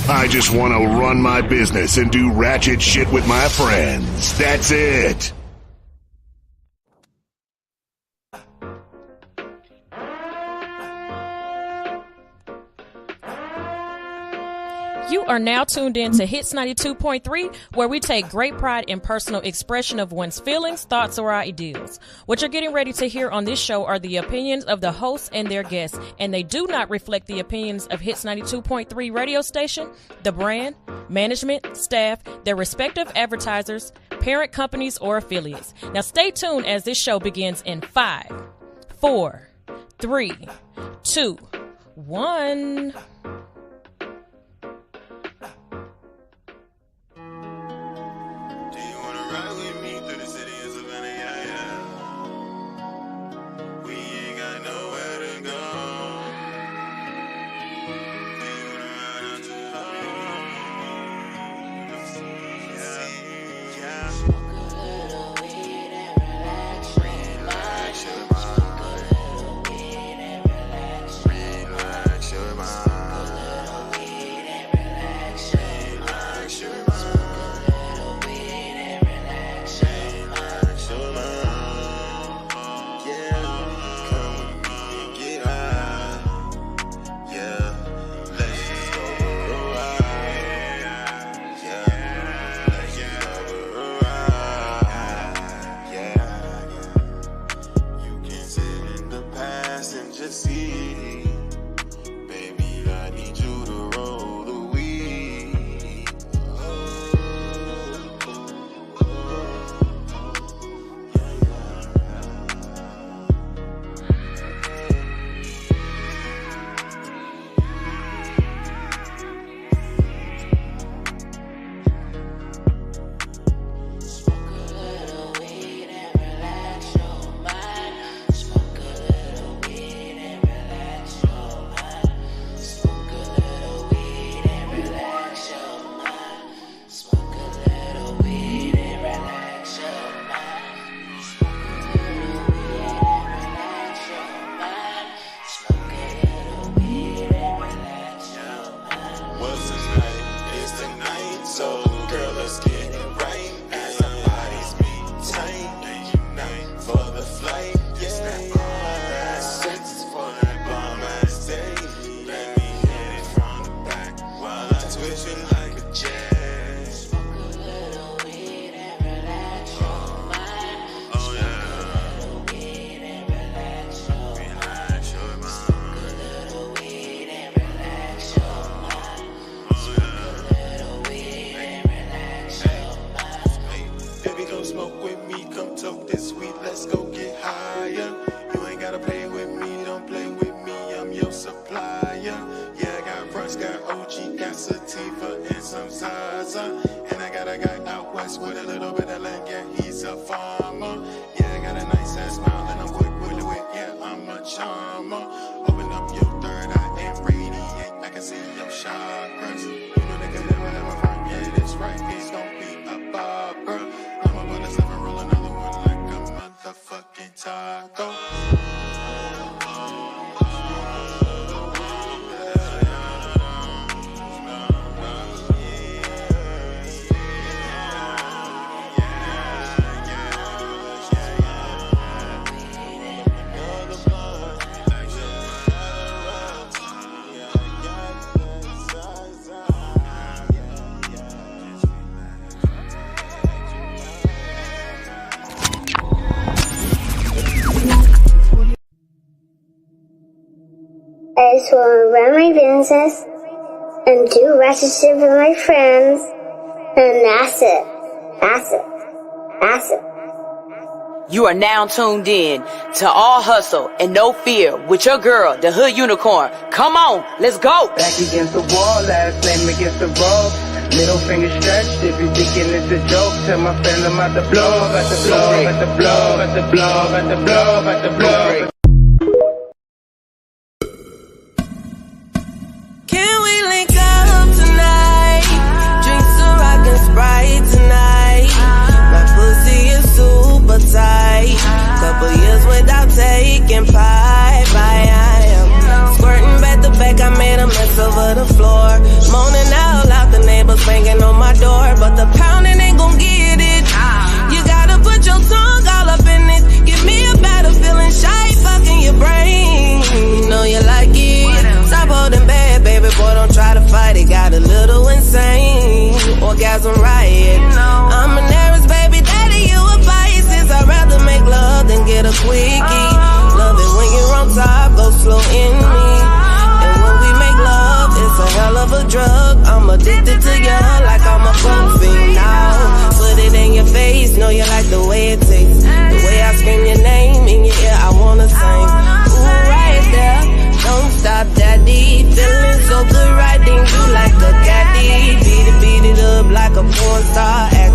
I just want to run my business and do ratchet shit with my friends. That's it. You are now tuned in to Hits 92.3, where we take great pride in personal expression of one's feelings, thoughts, or ideals. What you're getting ready to hear on this show are the opinions of the hosts and their guests, and they do not reflect the opinions of Hits 92.3 radio station, the brand, management, staff, their respective advertisers, parent companies, or affiliates. Now stay tuned as this show begins in 5, 4, 3, 2, 1... I just want to run my business and do ratchet shit with my friends, and that's it. That's it. That's it. You are now tuned in to All Hustle and No Fear with your girl, the Hood Unicorn. Come on, let's go. Back against the wall, last name against the rope. Middle finger stretched, if you thinking it's a joke, tell my friend I'm about to blow, about to blow, about to blow, about to blow, about to blow, about to blow. Can we link up tonight? Drink some rock and Sprite tonight. My pussy is super tight. Couple years without taking pipe. I am squirting back to back. I made a mess over the floor. Moaning out wasn't right yet. I'm an Aries, baby daddy, you a Pisces. I'd rather make love than get a quickie. Love it when you're on top, go slow in me. And when we make love, it's a hell of a drug. I'm addicted to you like I'm a coke fiend now. Put it in your face, know you like the way it tastes. The way I scream your name in your ear, I wanna sing. Ooh, right there, don't stop, daddy. Feeling so good, riding you like a daddy. Beat it up like a porn star actor.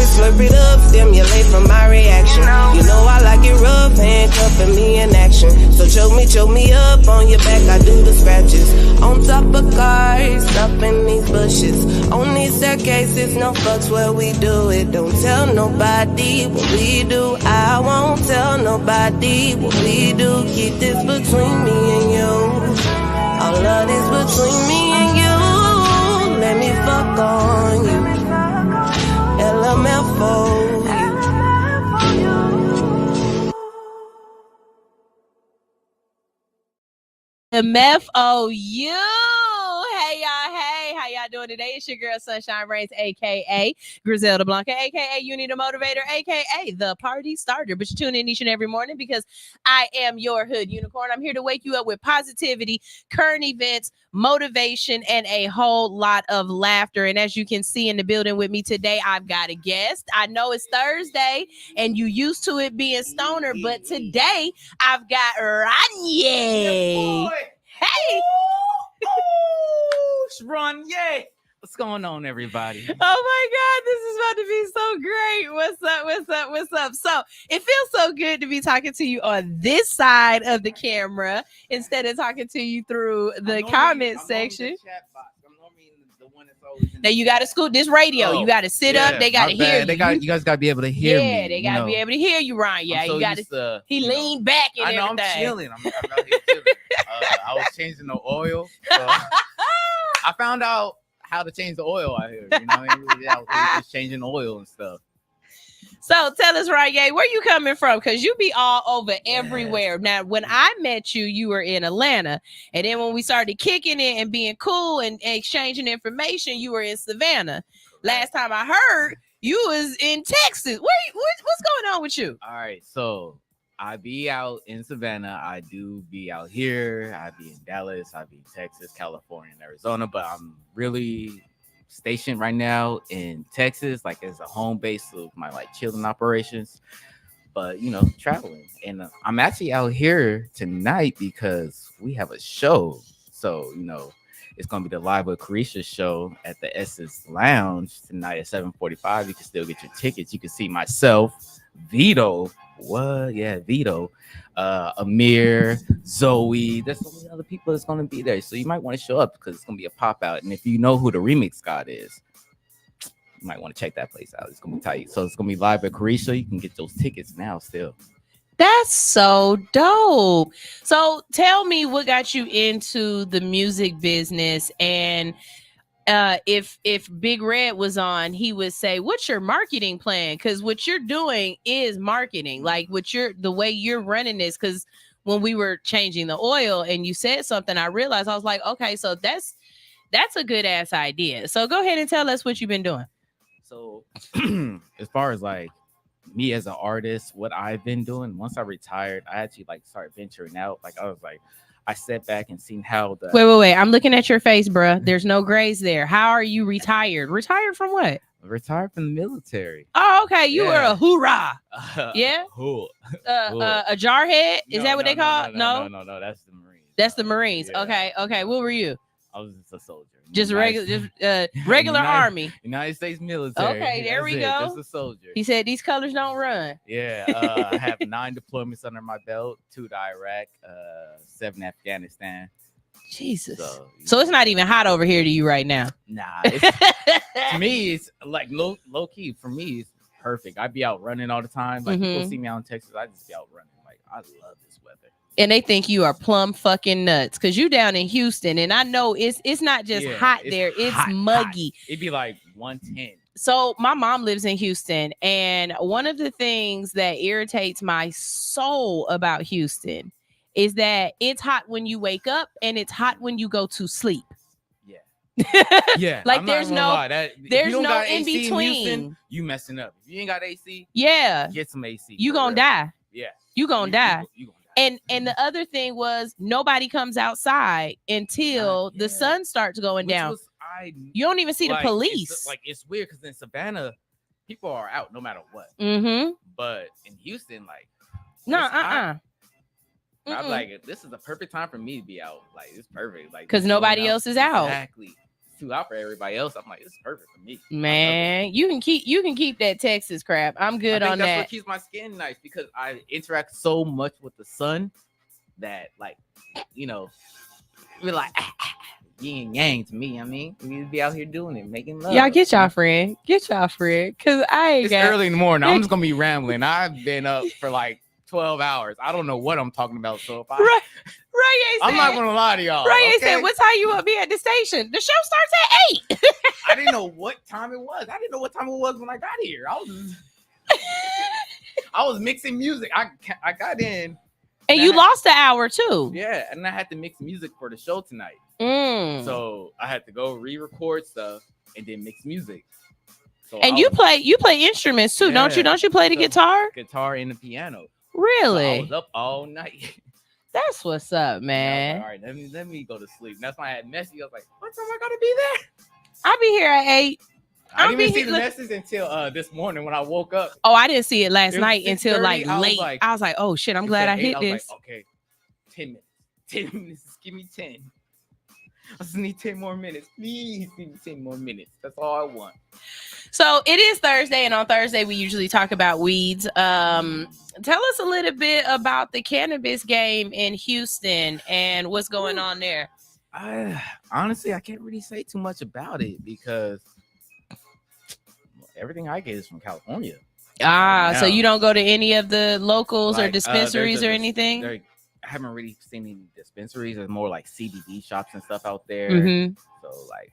Slurp it up, stimulate from my reaction. You know I like it rough, handcuffing me in action. So choke me up on your back, I do the scratches. On top of cars, up in these bushes. On these staircases, no fucks where we do it. Don't tell nobody what we do. I won't tell nobody what we do. Keep this between me and you. All of this between me and you. Let me fuck on you. LMF for you. MFOU. Hey y'all, hey, how y'all doing today? It's your girl Sunshine Reigns, aka Griselda Blanca, aka You Need a Motivator, aka the party starter. But you tune in each and every morning because I am your hood unicorn. I'm here to wake you up with positivity, current events, motivation, and a whole lot of laughter. And as you can see in the building with me today, I've got a guest. I know it's Thursday and you used to it being stoner, but today I've got Ronyea. Hey! Ronyea. What's going on, everybody? Oh my God, this is about to be so great. What's up? So it feels so good to be talking to you on this side of the camera instead of talking to you through the comment section. Now you got to scoot this radio. You got to sit up. They got to hear you. You guys got to be able to hear me. Yeah, they got to be able to hear you, Ryan. Yeah, you got to. He leaned back and everything. I'm chilling. I'm out here chilling. I was changing the oil. So I found out how to change the oil out here. You know what I mean? I was just changing the oil and stuff. So tell us, Ronyea, where you coming from? Because you be all over everywhere. Now, when I met you, you were in Atlanta. And then when we started kicking it and being cool and exchanging information, you were in Savannah. Last time I heard, you was in Texas. What's going on with you? All right, so I be out in Savannah. I do be out here. I be in Dallas. I be in Texas, California, and Arizona. But I'm really stationed right now in Texas, like as a home base of my like children operations, but you know, traveling. And I'm actually out here tonight because we have a show. So you know, it's gonna be the Live with Carisha show at the Essence Lounge tonight at 7:45. You can still get your tickets. You can see myself, Vito. Vito, Amir, Zoe. There's so many other people that's gonna be there, so you might want to show up because it's gonna be a pop out. And if you know who the remix god is, you might want to check that place out. It's gonna be tight. So it's gonna be Live at Carisha. You can get those tickets now still. That's so dope. So tell me what got you into the music business, and if Big Red was on, he would say, what's your marketing plan? Because what you're doing is marketing, like the way you're running this. Because when we were changing the oil and you said something, I realized, I was like, okay, so that's a good ass idea. So go ahead and tell us what you've been doing. So as far as like me as an artist, what I've been doing, once I retired, I actually like started venturing out. Like I sat back and seen how the wait. I'm looking at your face, bruh. There's no grays there. How are you retired? Retired from what? Retired from the military. Oh, okay. You were a hoorah. Yeah. A jarhead. Is that what they call? No. That's the Marines. That's the Marines. Yeah. Okay. What were you? I was just a soldier. Just regular Army. United States military. Okay, there we go. Just a soldier. He said these colors don't run. Yeah. I have 9 deployments under my belt, 2 to Iraq, 7 Afghanistan. Jesus. So it's not even hot over here to you right now. Nah. To me, it's like low key. For me, it's perfect. I be out running all the time. Like people see me out in Texas, I just be out running. Like I love this weather. And they think you are plumb fucking nuts because you down in Houston, and I know it's not just hot there; it's hot, muggy. Hot. It'd be like 110. So my mom lives in Houston, and one of the things that irritates my soul about Houston is that it's hot when you wake up and it's hot when you go to sleep. Yeah. Yeah, Like I'm not there's gonna no lie. If there's you don't no got in AC between. Houston, you messing up. If you ain't got AC, Yeah, get some AC. you for gonna real. die. Yeah, You gonna die. You gonna die. And the other thing was nobody comes outside until the sun starts going Which down. I You don't even see the police. It's weird because in Savannah, people are out no matter what. Mm-hmm. But in Houston, like, No, I'm like, this is the perfect time for me to be out. Like, it's perfect. Like, because nobody else is out. Exactly. It's too out for everybody else. I'm like, this is perfect for me. Man, you can keep that Texas crap. I'm good on that. That's what keeps my skin nice because I interact so much with the sun that, like, you know, we're like yin and yang to me. I mean, we need to be out here doing it, making love. Y'all get y'all friend, because I ain't It's early in the morning. I'm just gonna be rambling. I've been up for like 12 hours. I don't know what I'm talking about. So if I'm not gonna lie to y'all. Ronyea said, "What time you up? Be at the station. The show starts at 8." I didn't know what time it was. I didn't know what time it was when I got here. I was mixing music. I got in, and you lost an hour too. Yeah, and I had to mix music for the show tonight. So I had to go re-record stuff and then mix music. So and you play instruments too, don't you? Don't you play the guitar? Guitar and the piano. Really? So I was up all night. That's what's up, man. Like, all right, let me go to sleep. And that's why I had messaged you. I was like, what time I gotta be there? I'll be here at 8. I didn't even see the message until this morning when I woke up. Oh, I didn't see it last night until like I late. I was like, oh shit, I'm glad I hit this. Like, okay, 10 minutes. 10 minutes. Just give me 10. I just need 10 more minutes. Please give me 10 more minutes. That's all I want. So it is Thursday, and on Thursday we usually talk about weeds. Tell us a little bit about the cannabis game in Houston and what's going on there. Honestly, I can't really say too much about it because everything I get is from California. So you don't go to any of the locals or dispensaries or anything? I haven't really seen any dispensaries. There's more like CBD shops and stuff out there. So like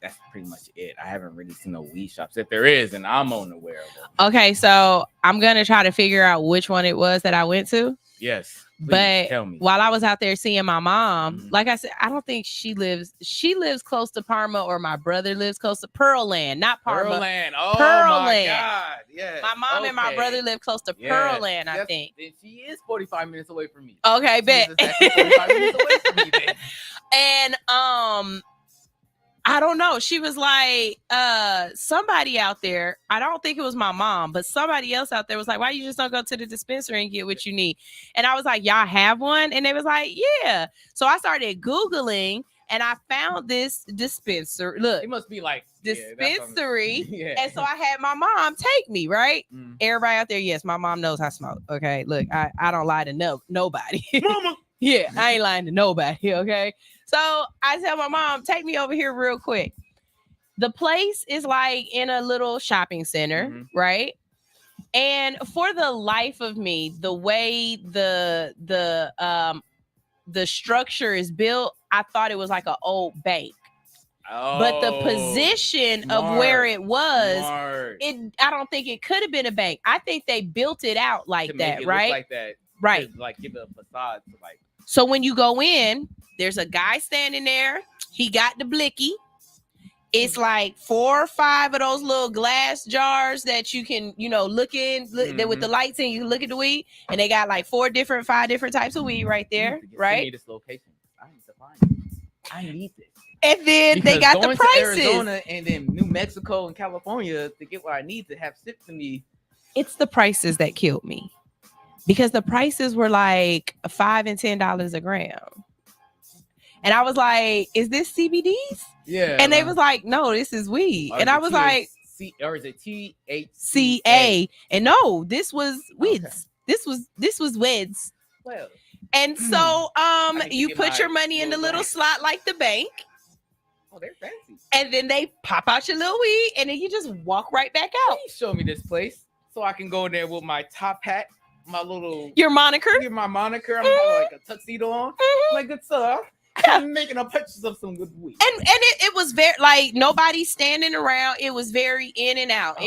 that's pretty much it. I haven't really seen no weed shops. If there is, and I'm unaware of them. Okay, so I'm gonna try to figure out which one it was that I went to. Yes. But tell me. While I was out there seeing my mom, like I said, I don't think she lives close to Parma, or my brother lives close to Pearland, not Parma. Pearland. Oh Pearland. my God. Yeah. My mom and my brother live close to Pearland, I think. Then she is 45 minutes away from me. Okay, bet. Exactly 45 minutes away from me then. And I don't know. She was like, somebody out there, I don't think it was my mom, but somebody else out there was like, why you just don't go to the dispensary and get what you need? And I was like, y'all have one? And they was like, yeah. So I started Googling and I found this dispensary. Look, it must be like dispensary. Yeah. And so I had my mom take me, right? Everybody out there, yes, my mom knows I smoke. Okay, look, I don't lie to nobody. Mama. Yeah, I ain't lying to nobody, okay? So I tell my mom, take me over here real quick. The place is like in a little shopping center, right? And for the life of me, the way the structure is built, I thought it was like an old bank. But the position of where it was, I don't think it could have been a bank. I think they built it out like that, right? Like that. Right. Like give it a facade to like. So when you go in, there's a guy standing there. He got the blicky. It's like 4 or 5 of those little glass jars that you can, look with the lights in. You can look at the weed, and they got like 5 different types of weed right there, right? I need this location. I need to find it. I need this. And then they got the prices. To Arizona and then New Mexico and California to get what I need to have shipped to me. It's the prices that killed me, because the prices were like $5 and $10 a gram. And I was like, is this CBDs? Yeah. And they was like, no, this is weed. And I was like, or is it THCA? And no, this was weeds. Okay. This was weeds. Well. And so you put your money in the little slot like the bank. Oh, they're fancy. And then they pop out your little weed, and then you just walk right back out. Please show me this place so I can go in there with my top hat, my little your moniker. My moniker. I'm like a tuxedo on. Like, good sir. I'm making a purchase of some good weed. And it was very like nobody standing around. It was very in and out.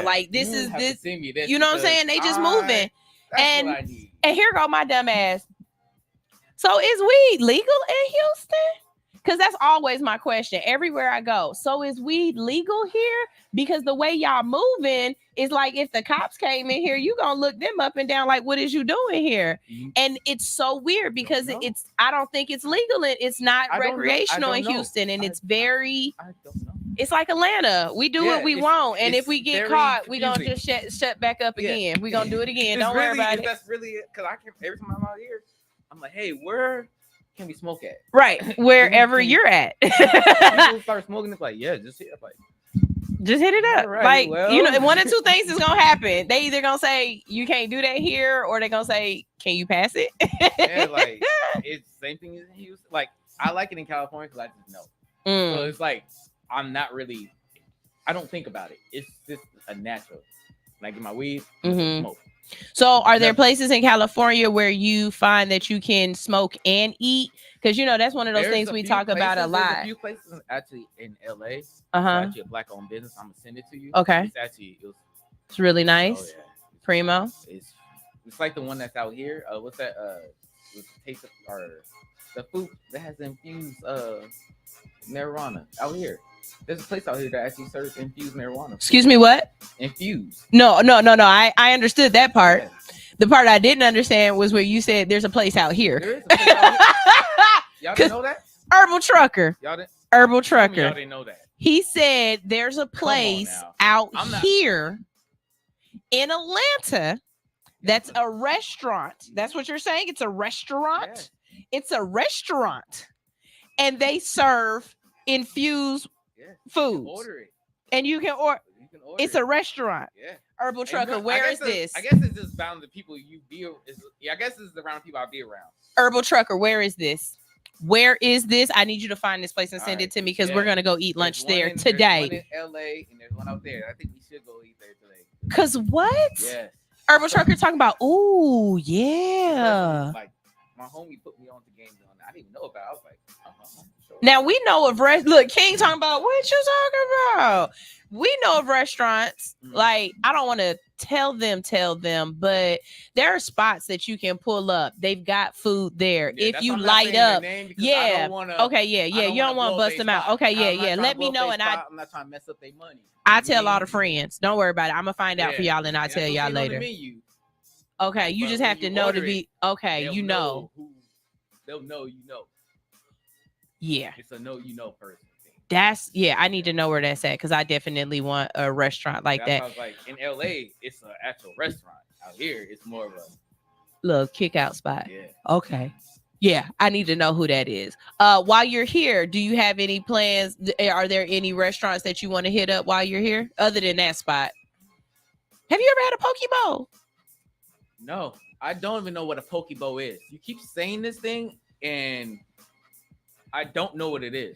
Like this is this. You know what I'm saying? They just moving. And here go my dumb ass. So is weed legal in Houston? Because that's always my question everywhere I go. So is weed legal here? Because the way y'all moving is like if the cops came in here, you gonna look them up and down like, what is you doing here? And it's so weird because I don't think it's legal. It's not recreational in Houston, and it's very. I don't know. It's like Atlanta. We do what we want, and if we get caught, we gonna just shut back up again. We gonna do it again. Don't worry about it. That's really it. Because every time I'm out here, I'm like, hey, where can we smoke at? Right, wherever you're at. People start smoking. It's like, just hit it up. Right, like well. One of two things is gonna happen. They either gonna say you can't do that here, or they gonna say, can you pass it? Like it's the same thing as in Houston. Like I like it in California because I just know. So it's like I'm not really. I don't think about it. It's just a natural. Like in my weed, smoke. So are there places in California where you find that you can smoke and eat? Because that's one of those things we talk about a lot. There's a few places actually in LA. It's actually a black-owned business. I'm gonna send it to you. Okay. It's really nice. Oh, yeah. Primo. It's like the one that's out here. What's that? Taste of, or the food that has infused marijuana out here. There's a place out here that actually serves infused marijuana. Excuse me, what? Infused. No. I understood that part. Yeah. The part I didn't understand was where you said there's a place out here. There is a place out here. Y'all didn't know that? Herbal Trucker. Herbal Trucker. Y'all didn't know that. He said there's a place out here in Atlanta that's a restaurant. That's what you're saying? It's a restaurant? Yeah. It's a restaurant. And they serve infused foods. Order it. And you can order. It's a restaurant. Yeah. Herbal Trucker. Where is this? I guess it's just found the people you be. I guess it's around people I be around. Herbal Trucker. Where is this? Where is this? I need you to find this place and send it to me because we're gonna go eat lunch there today. There's one in LA and there's one out there. I think we should go eat there today. Cause what? Yeah. Herbal Trucker talking about. Ooh, yeah. Like my homie put me on the game on that. I didn't even know about. I was like, sure. Now we know of look, King talking about what you talking about. We know of restaurants. Like I don't want to tell them, but there are spots that you can pull up. They've got food there. Yeah, if you light up, you don't want to bust them out. Okay, let me know, and I'm not trying to mess up their money. I tell all the friends. Don't worry about it. I'm gonna find out for y'all, and I'll tell y'all later. Okay, you just have to know to be okay. You know, they'll know you know. Yeah, it's a know you know person. I need to know where that's at because I definitely want a restaurant like that. I was like, in LA, it's an actual restaurant. Out here, it's more of a little kick out spot. Yeah. Okay. Yeah, I need to know who that is. While you're here, do you have any plans? Are there any restaurants that you want to hit up while you're here, other than that spot? Have you ever had a poke bowl? No, I don't even know what a poke bowl is. You keep saying this thing, and I don't know what it is.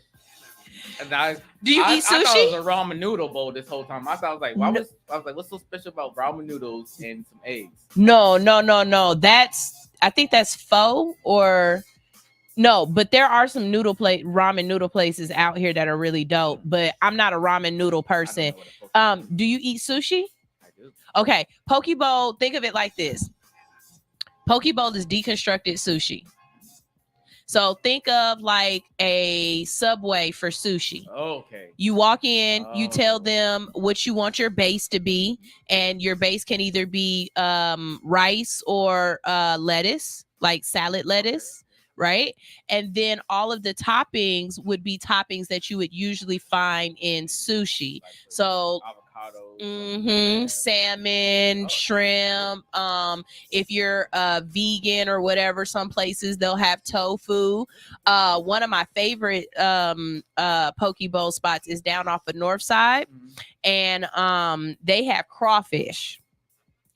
Do you eat sushi? I thought it was a ramen noodle bowl this whole time. I was like, what's so special about ramen noodles and some eggs? No. I think that's pho or no, but there are some ramen noodle places out here that are really dope. But I'm not a ramen noodle person. Do you eat sushi? I do. Okay, poke bowl. Think of it like this. Poke bowl is deconstructed sushi. So think of like a Subway for sushi. Okay. You walk in, you tell them what you want your base to be, and your base can either be rice or lettuce, like salad lettuce, right? And then all of the toppings would be toppings that you would usually find in sushi. So salmon, shrimp. If you're vegan or whatever, some places they'll have tofu. One of my favorite poke bowl spots is down off the north side, and they have crawfish,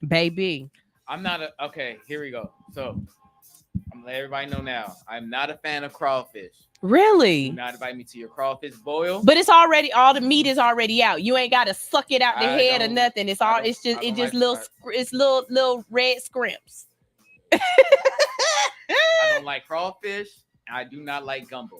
baby. I'm not okay. Here we go. So I'm gonna let everybody know now. I'm not a fan of crawfish. Really? Do not invite me to your crawfish boil. But it's already, all the meat is already out. You ain't got to suck it out the head or nothing. It's all, it's just little red scrimps. I don't like crawfish. I do not like gumbo.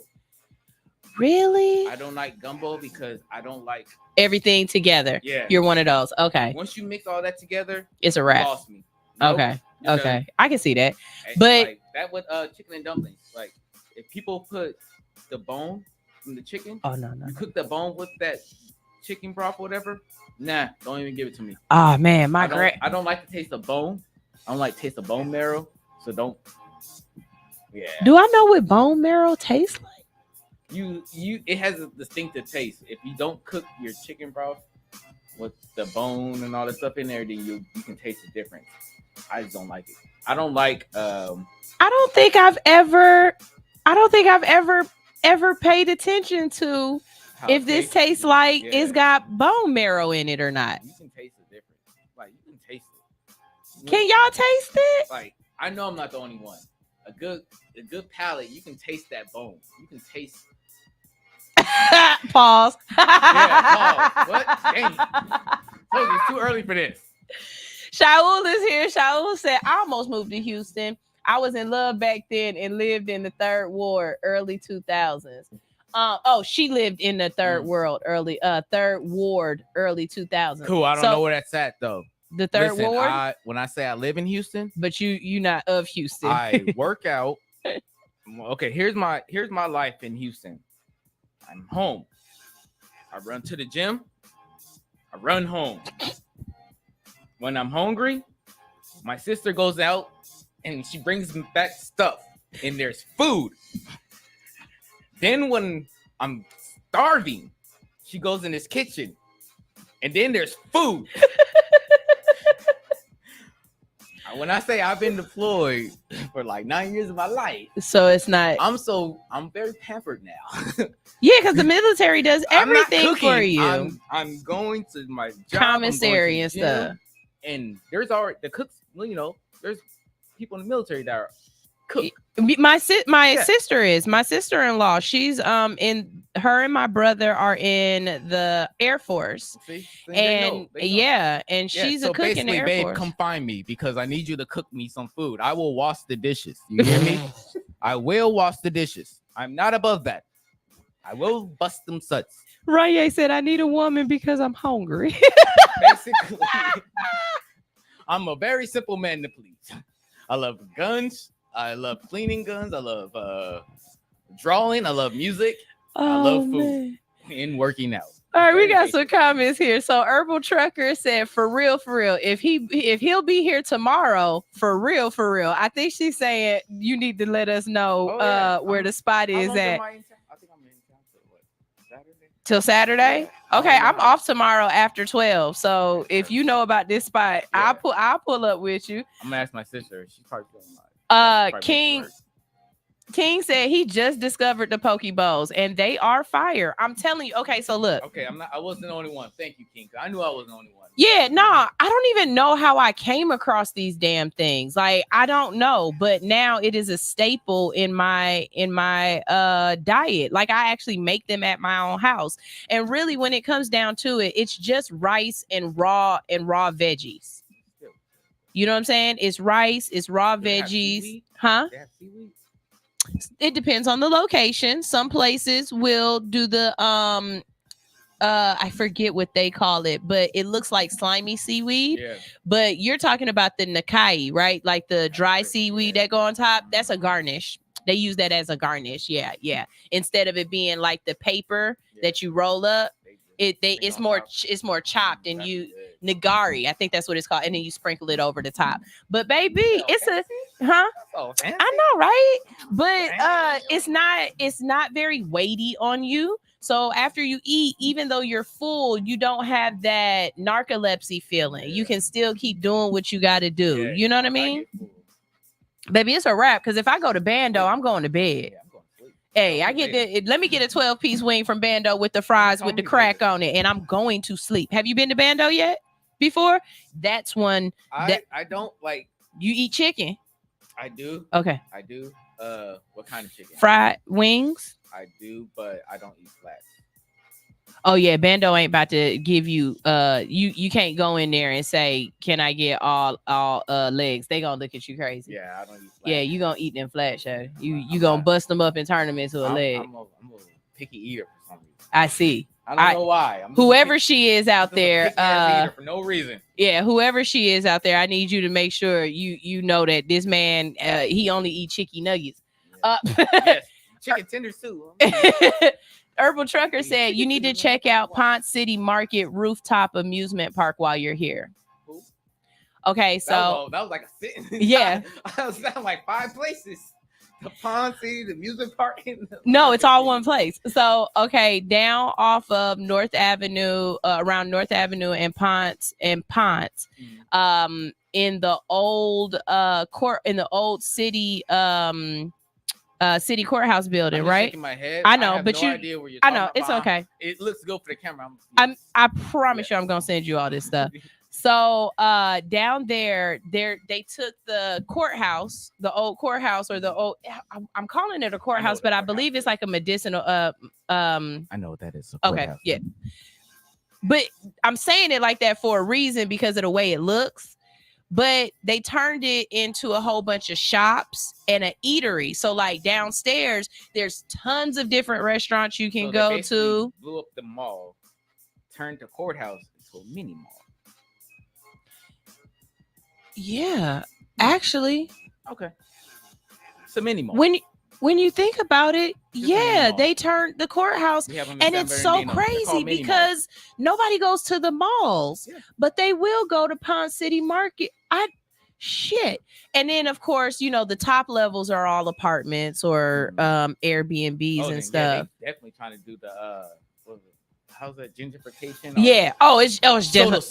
Really? I don't like gumbo because I don't like everything together. Yeah. You're one of those. Okay. Once you mix all that together, it's a wrap. Lost me. Nope. Okay. I can see that. But like that with chicken and dumplings. Like if people put the bone from the chicken. Oh no. You cook the bone with that chicken broth, or whatever. Nah, don't even give it to me. Oh man, I don't like the taste of bone. I don't like the taste of bone marrow. So don't. Yeah. Do I know what bone marrow tastes like? It has a distinctive taste. If you don't cook your chicken broth with the bone and all the stuff in there, then you can taste the difference. I just don't like it. I don't like I don't think I've ever paid attention to if this tastes like it's got bone marrow in it or not. You can taste the difference. Like you can taste it. Can y'all taste it? Like I know I'm not the only one. A good palate, you can taste that bone. You can taste. Pause. Yeah, pause. What? Dang. Told you, it's too early for this. Shaul is here. Shaul said, I almost moved to Houston. I was in love back then and lived in the third ward, early 2000s. She lived in the third ward, early 2000s. Cool. I don't know where that's at though. The third ward. When I say I live in Houston, but you not of Houston. I work out. Okay, here's my life in Houston. I'm home. I run to the gym. I run home. When I'm hungry, my sister goes out and she brings me back stuff, and there's food. Then when I'm starving, she goes in this kitchen, and then there's food. When I say I've been deployed for like 9 years of my life, so it's not. I'm very pampered now. Yeah, because the military does everything for you. I'm going to my job, commissary and stuff, and there's already the cooks. You know, there's people in the military that are cook. My sister-in-law. She's in. Her and my brother are in the Air Force. See? They know. And she's a cook in the Air Force. Come find me because I need you to cook me some food. I will wash the dishes. You hear me? I will wash the dishes. I'm not above that. I will bust them suds. Ronyea said, I need a woman because I'm hungry. Basically, I'm a very simple man to please. I love guns. I love cleaning guns. I love drawing. I love music. I love food and working out. All right, we got some comments here. So Herbal Trucker said, for real, if he'll be here tomorrow, for real. I think she's saying you need to let us know where the spot is at. I think I'm in town Saturday. Till Saturday? Okay, I'm off tomorrow after 12. So if you know about this spot, I'll pull up with you. I'm gonna ask my sister. She's probably feeling like King said he just discovered the poke bowls and they are fire. I'm telling you. Okay, so look. Okay, I wasn't the only one. Thank you, King. I knew I wasn't the only one. Yeah, no, I don't even know how I came across these damn things. Like, I don't know, but now it is a staple in my diet. Like, I actually make them at my own house. And really, when it comes down to it, it's just rice and raw veggies. You know what I'm saying? It's rice, it's raw veggies. Huh? They have seaweed? It depends on the location. Some places will do the I forget what they call it, but it looks like slimy seaweed. Yeah. But you're talking about the nakai, right? Like the dry seaweed that go on top. That's a garnish. They use that as a garnish. Yeah. Instead of it being like the paper that you roll up, it's more chopped, and you nigari, I think that's what it's called, and then you sprinkle it over the top. But baby, it's a I know, right? But it's not very weighty on you. So after you eat, even though you're full, you don't have that narcolepsy feeling. You can still keep doing what you got to do. You know what I mean? Baby, it's a wrap, because if I go to Bando, I'm going to bed. Hey, let me get a 12-piece wing from Bando with the fries with the crack on it, and I'm going to sleep. Have you been to Bando yet? Before? That's one that I don't like. You eat chicken? I do. Okay. I do. What kind of chicken? Fried wings? I do, but I don't eat flats. Oh yeah, Bando ain't about to give you you can't go in there and say, can I get all legs? They gonna look at you crazy. Yeah, I don't eat flats. Yeah, you gonna eat them flat, show. You gonna bust them up and turn them into a leg. I'm a picky eater for some reason. I see. I don't know why. Whoever she is out there, for no reason. Yeah, whoever she is out there, I need you to make sure you know that this man he only eat chicken nuggets. Yes. chicken tenders too. Herbal Trucker said you need to check out Ponce City Market rooftop amusement park while you're here. Okay, so that was like a sitting. Yeah, I was sound like 5 places. The Ponce, the music park. No, it's all one place. So, okay, down off of North Avenue, around North Avenue and Ponce, in the old city city courthouse building, I'm right? shaking my head. I know, have but no you, idea where you're I know talking it's about. okay. It looks good for the camera. I promise you, I'm gonna send you all this stuff. So down there, they took the courthouse, the old courthouse, or the old. I'm calling it a courthouse, but I believe it's like a medicinal. I know what that is. Okay, yeah. But I'm saying it like that for a reason because of the way it looks. But they turned it into a whole bunch of shops and an eatery. So like downstairs, there's tons of different restaurants you can go to. Blew up the mall, turned the courthouse into a mini mall. Yeah, actually. Okay. It's a mini mall. When you think about it, yeah, they turned the courthouse, and it's so crazy because nobody goes to the malls, but they will go to Ponce City Market. And then of course, the top levels are all apartments or Airbnbs and stuff. They definitely trying to do the how's that gentrification? Yeah. It's definitely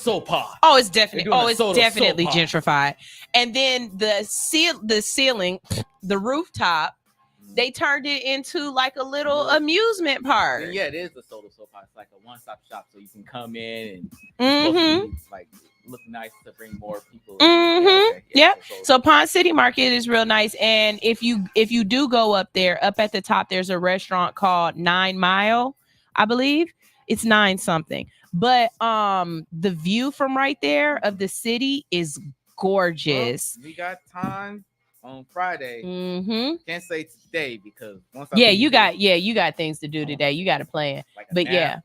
it's definitely gentrified. And then the ceiling, the rooftop, they turned it into like a little amusement park. Yeah, it is the Soda Sopa. It's like a one-stop shop, so you can come in and like look nice to bring more people. So Ponce City Market is real nice, and if you do go up there, up at the top, there's a restaurant called 9 Mile, I believe. It's 9 something, but the view from right there of the city is gorgeous. We got time on Friday. Can't say today because you got things to do today. You got a plan, but yeah,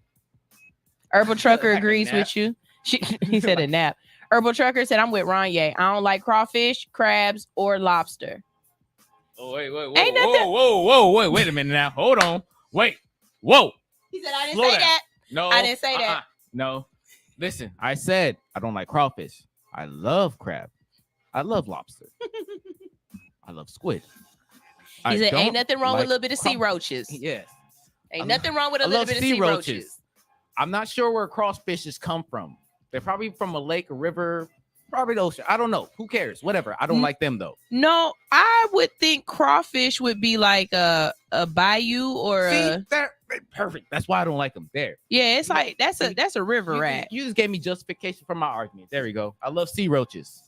Herbal Trucker agrees with you. He said a nap. Herbal Trucker said, "I'm with Ronyea. I don't like crawfish, crabs, or lobster." Oh wait, whoa, wait a minute now. Hold on, wait, whoa. He said, "I didn't say that." No, I didn't say that. No, listen, I said I don't like crawfish. I love crab. I love lobster. I love squid. He said, "Ain't nothing wrong with a little bit of sea roaches." Yes. Ain't nothing wrong with a little bit of sea roaches. I'm not sure where crawfishes come from. They're probably from a lake, a river, probably the ocean. I don't know. Who cares? Whatever. I don't like them though. No, I would think crawfish would be like a bayou or they're perfect. That's why I don't like them there. Yeah, it's like that's a river rat. You just gave me justification for my argument. There we go. I love sea roaches.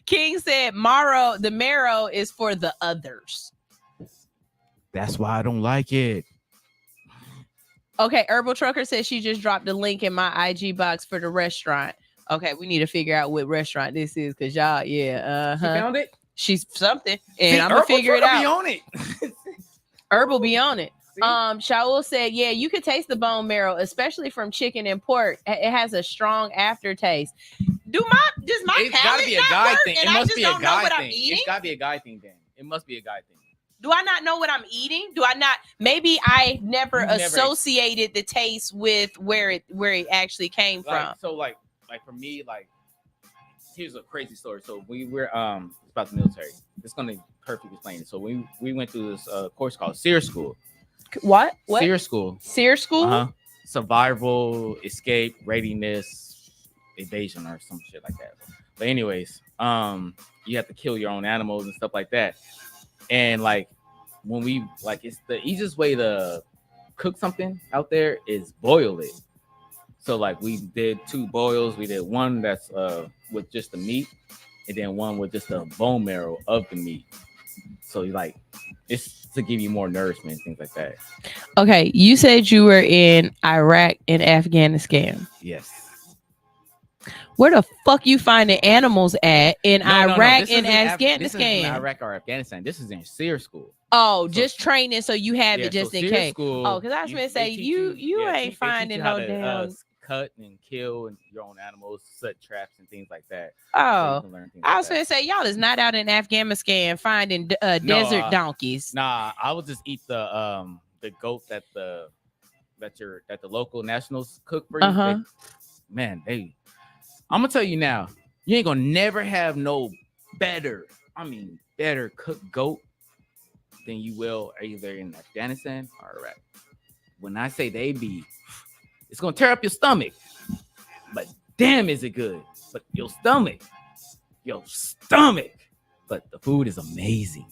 King said the marrow is for the others. That's why I don't like it. Okay, Herbal Trucker says she just dropped the link in my IG box for the restaurant. Okay, we need to figure out what restaurant this is because y'all, She found it? She's something, and I'm gonna figure it out. Be on it. Herbal be on it. Shaul said, yeah, you could taste the bone marrow, especially from chicken and pork. It has a strong aftertaste. Does my it's palate gotta be a not guy work thing. and It I must just be a don't know guy what I'm thing. eating? It's gotta be a guy thing then. It must be a guy thing. Do I not know what I'm eating? Do I not? Maybe I never associated the taste with where it actually came from. So like for me, like here's a crazy story. So we were it's about the military. It's gonna perfectly explain it. So we went through this course called SEER School. What? SEER School. SEER School? Survival, escape, readiness, evasion, or some shit like that. But anyways, you have to kill your own animals and stuff like that. And like when we it's the easiest way to cook something out there is boil it. So like we did 2 boils. We did one that's with just the meat, and then one with just the bone marrow of the meat. So like it's to give you more nourishment and things like that. Okay, you said you were in Iraq and Afghanistan. Yes. Where the fuck you finding animals at in Iraq and Afghanistan? This isn't in Iraq or Afghanistan. This is in SEER School. Oh, just training so you have it just in case. School, because I was going to say you ain't finding no damn cut and kill your own animals, set traps and things like that. Oh, So you can learn things I like was that. going to say, y'all is not out in Afghanistan finding desert donkeys. Nah, I would just eat the goat that the local nationals cook for you. Uh-huh. I'm gonna tell you now, you ain't gonna never have no better cooked goat than you will either in Afghanistan or Iraq. When I say it's gonna tear up your stomach, but damn, is it good? But your stomach, but the food is amazing.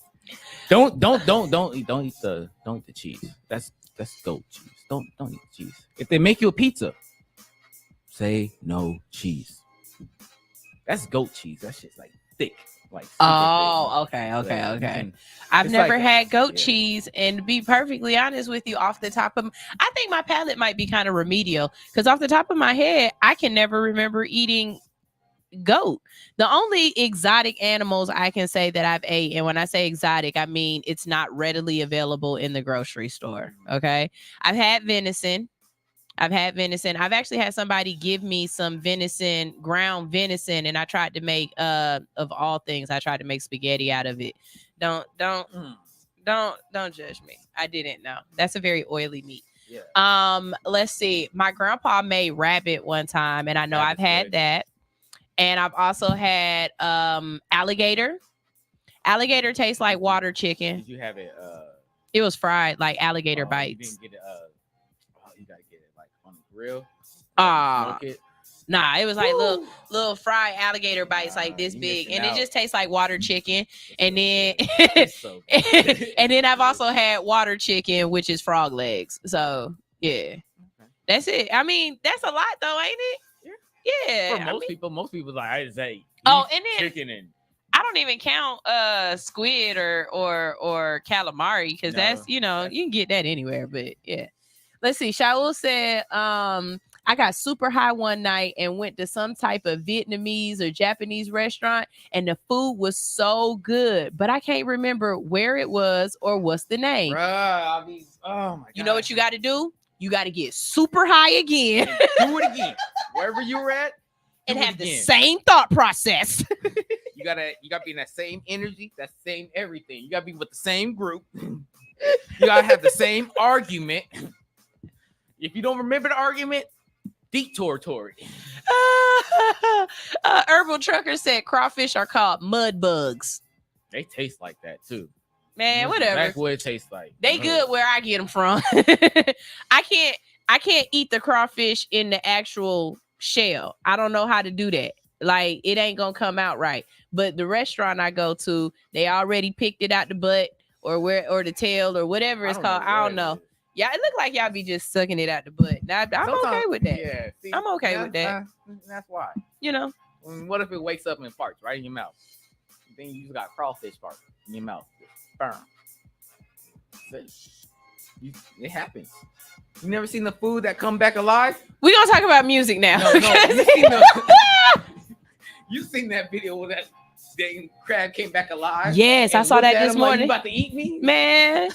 Don't eat the cheese. That's goat cheese. Don't eat the cheese. If they make you a pizza, say no cheese. That's goat cheese. That shit's like thick. Like okay. I've never had goat cheese, and to be perfectly honest with you, off the top of I think my palate might be kind of remedial, because off the top of my head, I can never remember eating goat. The only exotic animals I can say that I've ate, and when I say exotic, I mean it's not readily available in the grocery store. Okay, I've had venison. I've actually had somebody give me some venison, ground venison, and I tried to make of all things, I tried to make spaghetti out of it. Don't judge me. I didn't know. That's a very oily meat. Yeah. Let's see. My grandpa made rabbit one time, and I know I've had that. And I've also had alligator. Alligator tastes like water chicken. Did you have it? It was fried like alligator bites. You didn't get it. You gotta get it like on the grill. Smoke it. Nah, it was like little fried alligator bites like this big, and it just tastes like water chicken. And then and then I've also had water chicken, which is frog legs. So yeah, that's it. I mean, that's a lot though, ain't it? Yeah. For most people like I just say and then chicken and I don't even count squid or calamari, because that's you can get that anywhere. But yeah, let's see. Shaul said I got super high one night and went to some type of Vietnamese or Japanese restaurant, and the food was so good, but I can't remember where it was or what's the name. Bruh, I mean, oh my god. You know what you got to do? You got to get super high again. Do it again. Wherever you were at. And have the same thought process. You gotta be in that same energy, that same everything. You gotta be with the same group. You gotta have the same argument. If you don't remember the argument, detour Tory. Herbal Trucker said crawfish are called mud bugs. They taste like that too. Man, whatever. That's what it tastes like. They good where I get them from. I can't eat the crawfish in the actual shell. I don't know how to do that. Like, it ain't gonna come out right. But the restaurant I go to, they already picked it out the butt or the tail or whatever it's called. I don't know. Yeah, it look like y'all be just sucking it out the butt. Now, I'm okay with that. Yeah, see, I'm okay with that. That's why. You know. What if it wakes up and farts right in your mouth? Then you just got crawfish fart in your mouth. Sperm. It happens. You never seen the food that come back alive? We gonna talk about music now. No, you seen that video where that dang crab came back alive? Yes, I saw that this morning. Like, you about to eat me? Man.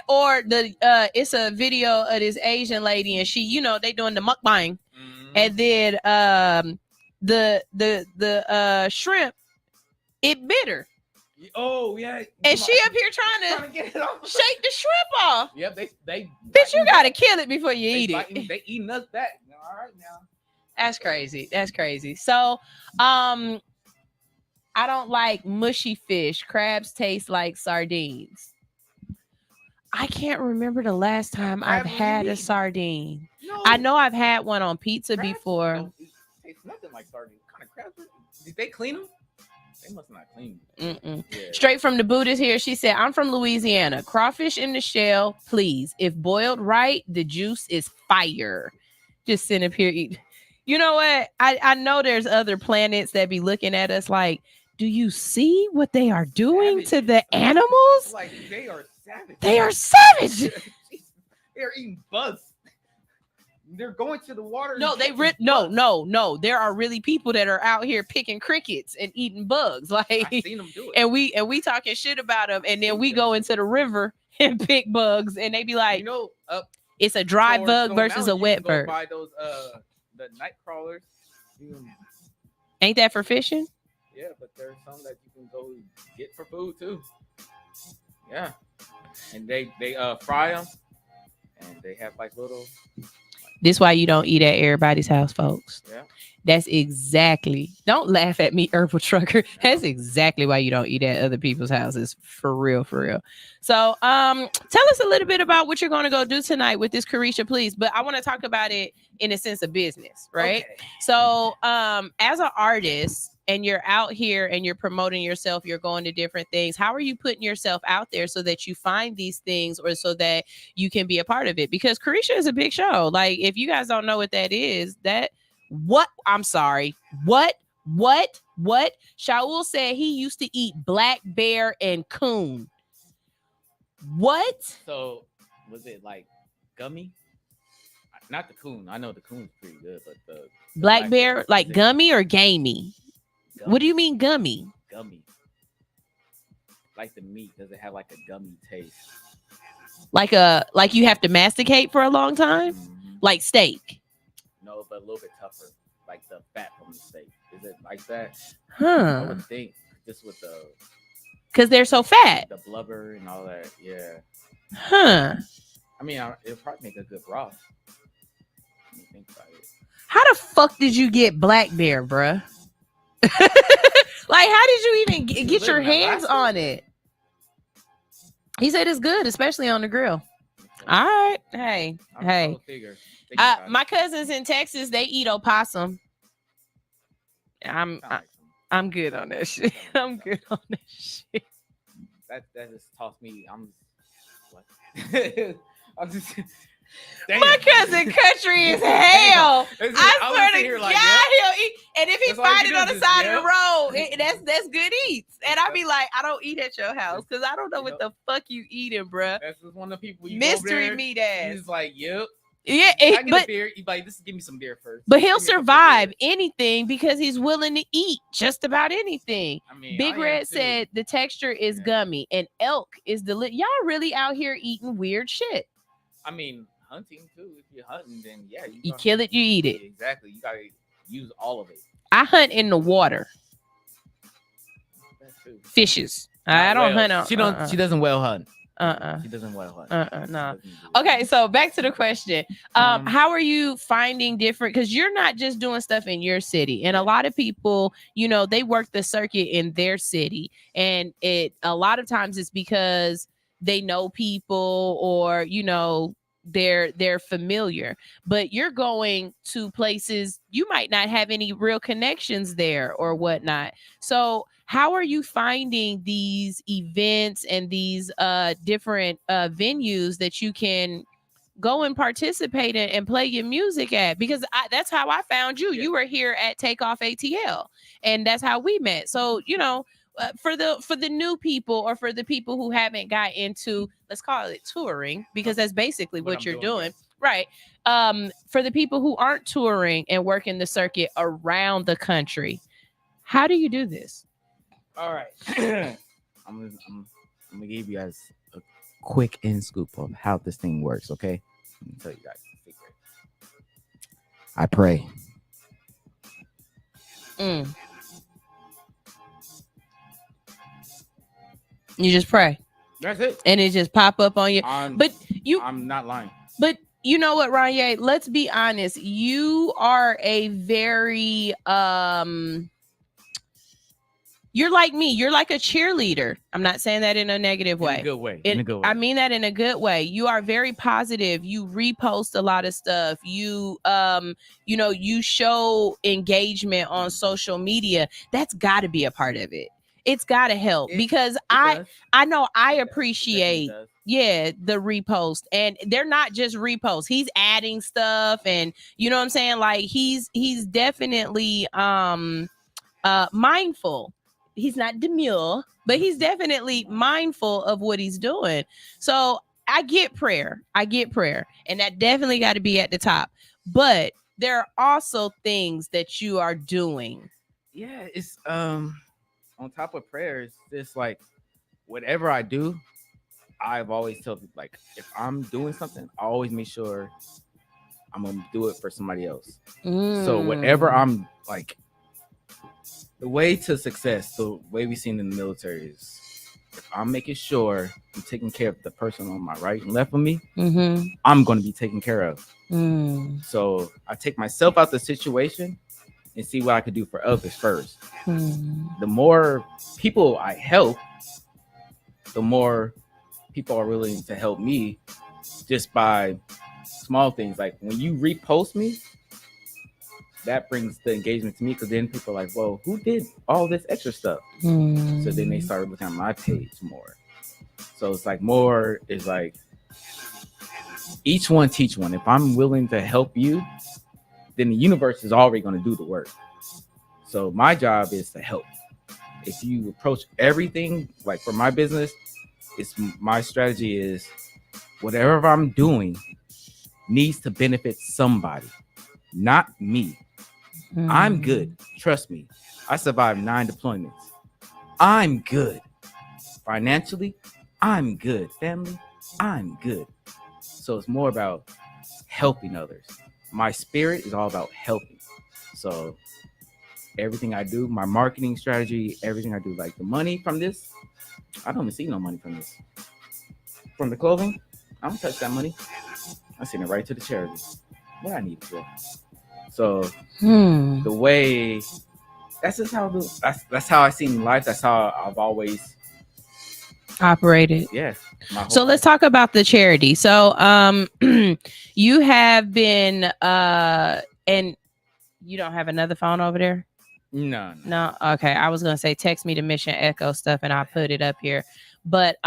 Or it's a video of this Asian lady, and she, they doing the mukbang, and then the shrimp, it bit her. Oh yeah, and she up here trying to get it off. Shake the shrimp off. Yep, they bitch, you gotta kill it before you eat it. They eating us back. All right now. That's crazy. So, I don't like mushy fish. Crabs taste like sardines. I can't remember the last time I've had a sardine. No. I know I've had one on pizza before. Tastes nothing like sardines. What kind of crabs? Did they clean them? They must not clean them. Yeah. Straight from the Buddhist here. She said, I'm from Louisiana. Crawfish in the shell, please. If boiled right, the juice is fire. Just sit up here eat. You know what? I know there's other planets that be looking at us like, do you see what they are doing to the animals? Like, they are savage. They are savage. They're eating bugs. They're going to the water. No, no. There are really people that are out here picking crickets and eating bugs. Like, I've seen them do it. And we talking shit about them, and then we go into the river and pick bugs, and they be like, it's a dry bug versus a wet bird. By those the night crawlers. You, Ain't that for fishing? yeah, but there's some that you can go get for food too. Yeah, and they fry them, and they have like little. This why you don't eat at everybody's house, folks. Yeah. That's exactly. Don't laugh at me, herbal trucker. That's exactly why you don't eat at other people's houses. For real, for real. So, tell us a little bit about what you're going to go do tonight with this Carisha, please. But I want to talk about it in a sense of business, right? Okay. So, as an artist, and you're out here and you're promoting yourself, you're going to different things. How are you putting yourself out there so that you find these things or so that you can be a part of it? Because Carisha is a big show. Like, if you guys don't know what that is, I'm sorry. What? Shaul said he used to eat black bear and coon. What? So, was it like gummy? Not the coon. I know the coon's pretty good, but the black bear, like gummy or gamey? Gummy. What do you mean gummy? Gummy. Like the meat, does it have like a gummy taste? Like you have to masticate for a long time? Mm-hmm. Like steak? No, but a little bit tougher. Like the fat from the steak. Is it like that? I Huh. would think just with the because they're so fat. The blubber and all that. Yeah. Huh. I mean, it'll probably make a good broth. When you think about it. How the fuck did you get black bear, bruh? Like, how did you even get your hands on it? He said it's good, especially on the grill. All right. Hey. My cousins in Texas, they eat opossum. I'm good on that shit. I'm good on that shit. That just tossed me. I'm just. Damn. My cousin country is hell. I swear to God, he'll eat. And if he find it on the side of the road, that's good eats. And I be like, I don't eat at your house because I don't know what the fuck you eating, bruh. That's just one of the people you mystery meat ass. He's like, yep. Yeah, but a beer. He's like, just give me some beer first. But he'll survive anything because he's willing to eat just about anything. I mean, Big Red said the texture is gummy and elk is delicious. Y'all really out here eating weird shit. I mean, hunting too. If you're hunting, then yeah, you kill it, you eat it. Exactly. You gotta use all of it. I hunt in the water. Fishes. I don't hunt on. She doesn't well hunt. She doesn't well hunt. No. Okay, so back to the question. How are you finding different? Because you're not just doing stuff in your city, and a lot of people, they work the circuit in their city, and a lot of times it's because they know people or they're familiar, but you're going to places you might not have any real connections there or whatnot. So how are you finding these events and these different venues that you can go and participate in and play your music at? Because that's how I found you. You were here at Takeoff ATL, and that's how we met. So for the new people or for the people who haven't got into, let's call it touring, because that's basically what you're doing. Right. For the people who aren't touring and working the circuit around the country, how do you do this? All right. I'm gonna give you guys a quick in scoop of how this thing works, okay? Let me tell you guys the secret. I pray. You just pray. That's it. And it just pop up on you. I'm not lying. But you know what, Ronyea? Let's be honest. You are a very you're like me. You're like a cheerleader. I'm not saying that in a negative way. In a good way. I mean that in a good way. You are very positive. You repost a lot of stuff. You you show engagement on social media. That's got to be a part of it. It's got to help because I know I appreciate the repost, and they're not just reposts. He's adding stuff, and you know what I'm saying? Like he's definitely mindful. He's not demure, but he's definitely mindful of what he's doing. So I get prayer, and that definitely got to be at the top. But there are also things that you are doing. Yeah, it's on top of prayers, just like whatever I do, I've always told people, like, if I'm doing something, I always make sure I'm gonna do it for somebody else. So whatever I'm like, the way to success, the way we seen in the military is, if I'm making sure I'm taking care of the person on my right and left of me, I'm going to be taken care of. So I take myself out the situation and see what I could do for others first. The more people I help, the more people are willing to help me just by small things. Like when you repost me, that brings the engagement to me, because then people are like, whoa, who did all this extra stuff? So then they started looking at my page more. So it's like more is like each one teach one. If I'm willing to help you, then the universe is already going to do the work. So my job is to help. If you approach everything, like for my business, it's my strategy is whatever I'm doing needs to benefit somebody, not me. I'm good. Trust me. I survived 9 deployments. I'm good. Financially, I'm good. Family, I'm good. So it's more about helping others. My spirit is all about helping. So everything I do, my marketing strategy, everything I do, like the money from this, I don't even see no money from this. From the clothing, I don't touch that money. I send it right to the charity where I need to go. So the way that's just how that's how I see life. That's how I've always operated. Yeah. So let's talk about the charity. So you have been and you don't have another phone over there? No. Okay. I was gonna say text me the Mission Echo stuff and I'll put it up here. But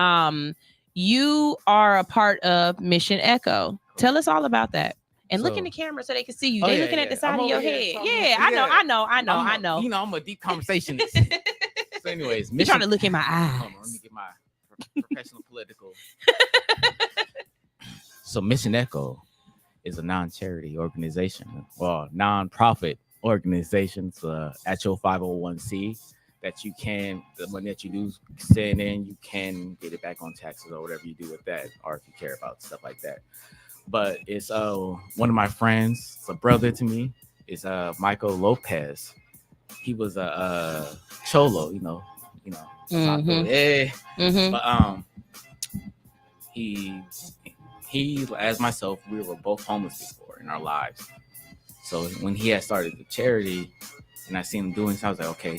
you are a part of Mission Echo. Tell us all about that. And look in the camera so they can see you. They're looking at the side of your head. Yeah, I know. You know, I'm a deep conversationist. So anyways, you're trying to look in my eyes. Hold on, let me get my professional political. So Mission Echo is a non-charity organization, well, non-profit organization. So at your 501c that you can, the money that you do send in, you can get it back on taxes or whatever you do with that, or if you care about stuff like that. But it's one of my friends, it's a brother to me, is Michael Lopez. He was a cholo, you know. But he as myself, we were both homeless before in our lives. So when he had started the charity and I seen him doing so, I was like, okay,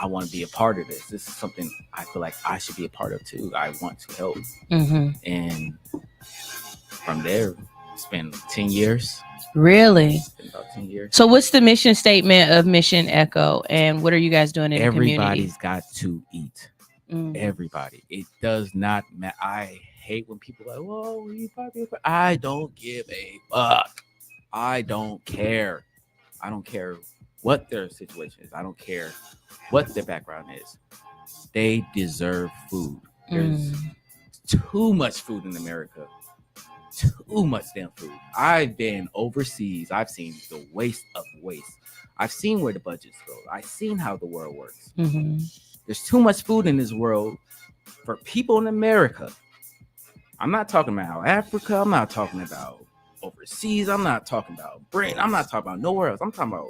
I want to be a part of this. This is something I feel like I should be a part of too. I want to help. And from there, it's been 10 years. Really? It's been about 10 years. So what's the mission statement of Mission Echo, and what are you guys doing in the community? Everybody's got to eat. Everybody. It does not matter. I hate when people are like, whoa, you probably. I don't give a fuck. I don't care. I don't care what their situation is. I don't care what their background is. They deserve food. There's too much food in America. Too much damn food. I've been overseas. I've seen the waste of waste. I've seen where the budgets go. I've seen how the world works. There's too much food in this world for people in America. I'm not talking about Africa. I'm not talking about overseas. I'm not talking about Britain. I'm not talking about nowhere else. I'm talking about